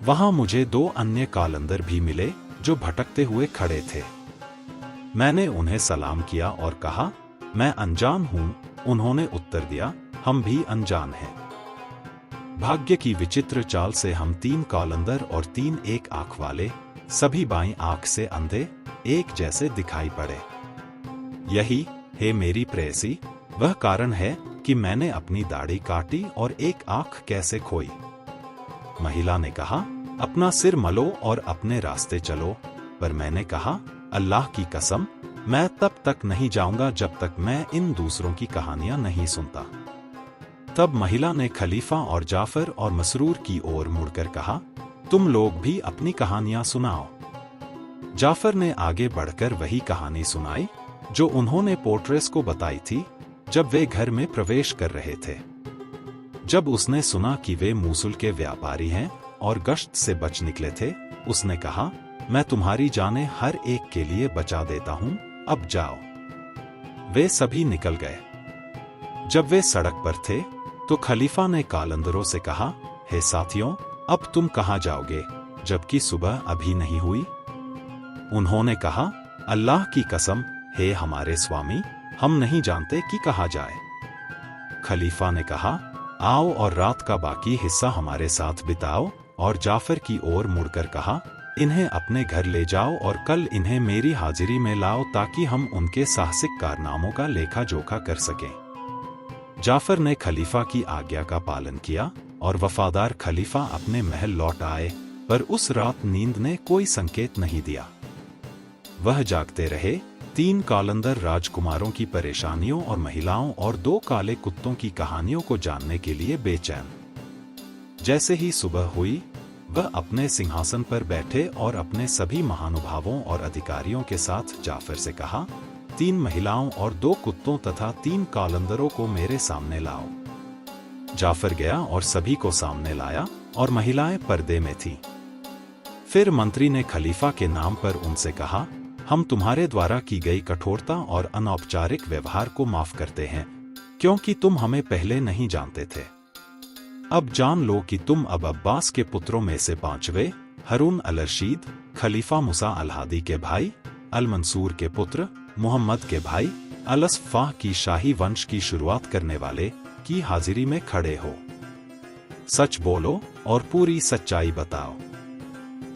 वहां मुझे 2 अन्य कालंदर भी मिले जो भटकते हुए खड़े थे। मैंने उन्हें सलाम किया और कहा, मैं अनजान हूं। उन्होंने उत्तर दिया, हम भी अनजान हैं। भाग्य की विचित्र चाल से हम 3 कालंदर और 3 एक आंख वाले, सभी बाईं आंख से अंधे, एक जैसे दिखाई पड़े। यही, हे मेरी प्रेयसी, वह कारण है कि मैंने अपनी दाढ़ी काटी और एक आंख कैसे खोई। महिला ने कहा, अपना सिर मलो और अपने रास्ते चलो। पर मैंने कहा, अल्लाह की कसम, मैं तब तक नहीं जाऊंगा जब तक मैं इन दूसरों की कहानियां नहीं सुनता। तब महिला ने खलीफा और जाफर और मसरूर की ओर मुड़कर कहा, तुम लोग भी अपनी कहानियां सुनाओ। जाफर ने आगे बढ़कर वही कहानी सुनाई जो उन्होंने पोर्ट्रेस को बताई थी जब वे घर में प्रवेश कर रहे थे। जब उसने सुना कि वे मूसुल के व्यापारी हैं और गश्त से बच निकले थे, उसने कहा, मैं तुम्हारी जानें हर एक के लिए बचा देता हूं, अब जाओ। वे सभी निकल गए। जब वे सड़क पर थे तो खलीफा ने कालंदरों से कहा, हे साथियों, अब तुम कहां जाओगे, जबकि सुबह अभी नहीं हुई? उन्होंने कहा, अल्लाह की कसम, हे हमारे स्वामी, हम नहीं जानते कि कहाँ जाए। खलीफा ने कहा, आओ और रात का बाकी हिस्सा हमारे साथ बिताओ, और जाफर की ओर मुड़कर कहा, इन्हें अपने घर ले जाओ और कल इन्हें मेरी हाजिरी में लाओ ताकि हम उनके साहसिक कारनामों का लेखा जोखा कर सकें। जाफर ने खलीफा की आज्ञा का पालन किया और वफादार खलीफा अपने महल लौट आए, पर उस रात नींद ने कोई संकेत नहीं दिया। वह जागते रहे, 3 कालंदर राजकुमारों की परेशानियों और महिलाओं और 2 काले कुत्तों की कहानियों को जानने के लिए बेचैन। जैसे ही सुबह हुई, वह अपने सिंहासन पर बैठे और अपने सभी महानुभावों और अधिकारियों के साथ जाफर से कहा, 3 महिलाओं और 2 कुत्तों तथा 3 कालंदरों को मेरे सामने लाओ। जाफर गया और सभी को सामने लाया, और महिलाएं पर्दे में थीं। फिर मंत्री ने खलीफा के नाम पर उनसे कहा, हम तुम्हारे द्वारा की गई कठोरता और अनौपचारिक व्यवहार को माफ करते हैं, क्योंकि तुम हमें पहले नहीं जानते थे। अब जान लो कि तुम अब अब्बास के पुत्रों में से 5वें, हारून अल-रशीद, खलीफा मूसा अल-हादी के भाई, अल-मंसूर के पुत्र, मुहम्मद के भाई, अल-असफ़ाह की शाही वंश की शुरुआत करने वाले की हाजिरी में खड़े हो। सच बोलो और पूरी सच्चाई बताओ।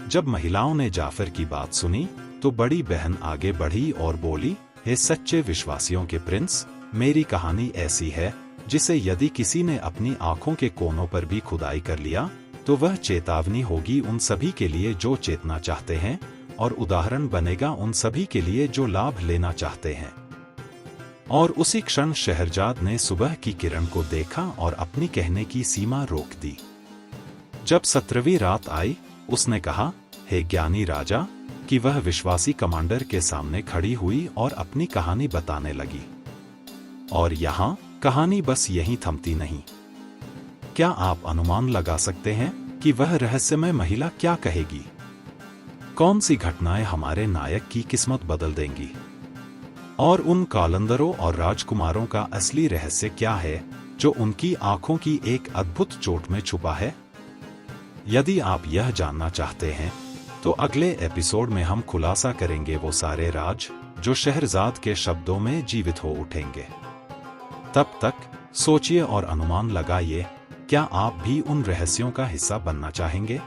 जब महिलाओं ने जाफर की बात सुनी तो बड़ी बहन आगे बढ़ी और बोली, हे सच्चे विश्वासियों के प्रिंस, मेरी कहानी ऐसी है जिसे यदि किसी ने अपनी आंखों के कोनों पर भी खुदाई कर लिया तो वह चेतावनी होगी उन सभी के लिए जो चेतना चाहते हैं, और उदाहरण बनेगा उन सभी के लिए जो लाभ लेना चाहते हैं। और उसी क्षण शहरजाद ने सुबह की किरण को देखा और अपनी कहने की सीमा रोक दी। जब 17वीं रात आई, उसने कहा, हे ज्ञानी राजा, कि वह विश्वासी कमांडर के सामने खड़ी हुई और अपनी कहानी बताने लगी। और यहाँ कहानी बस यहीं थमती नहीं। क्या आप अनुमान लगा सकते हैं कि वह रहस्यमय महिला क्या कहेगी? कौन सी घटनाएं हमारे नायक की किस्मत बदल देंगी? और उन कालंदरों और राजकुमारों का असली रहस्य क्या है जो उनकी आंखों की एक अद्भुत चोट में छुपा है? यदि आप यह जानना चाहते हैं तो अगले एपिसोड में हम खुलासा करेंगे वो सारे राज जो शहरजाद के शब्दों में जीवित हो उठेंगे। तब तक सोचिए और अनुमान लगाइए, क्या आप भी उन रहस्यों का हिस्सा बनना चाहेंगे?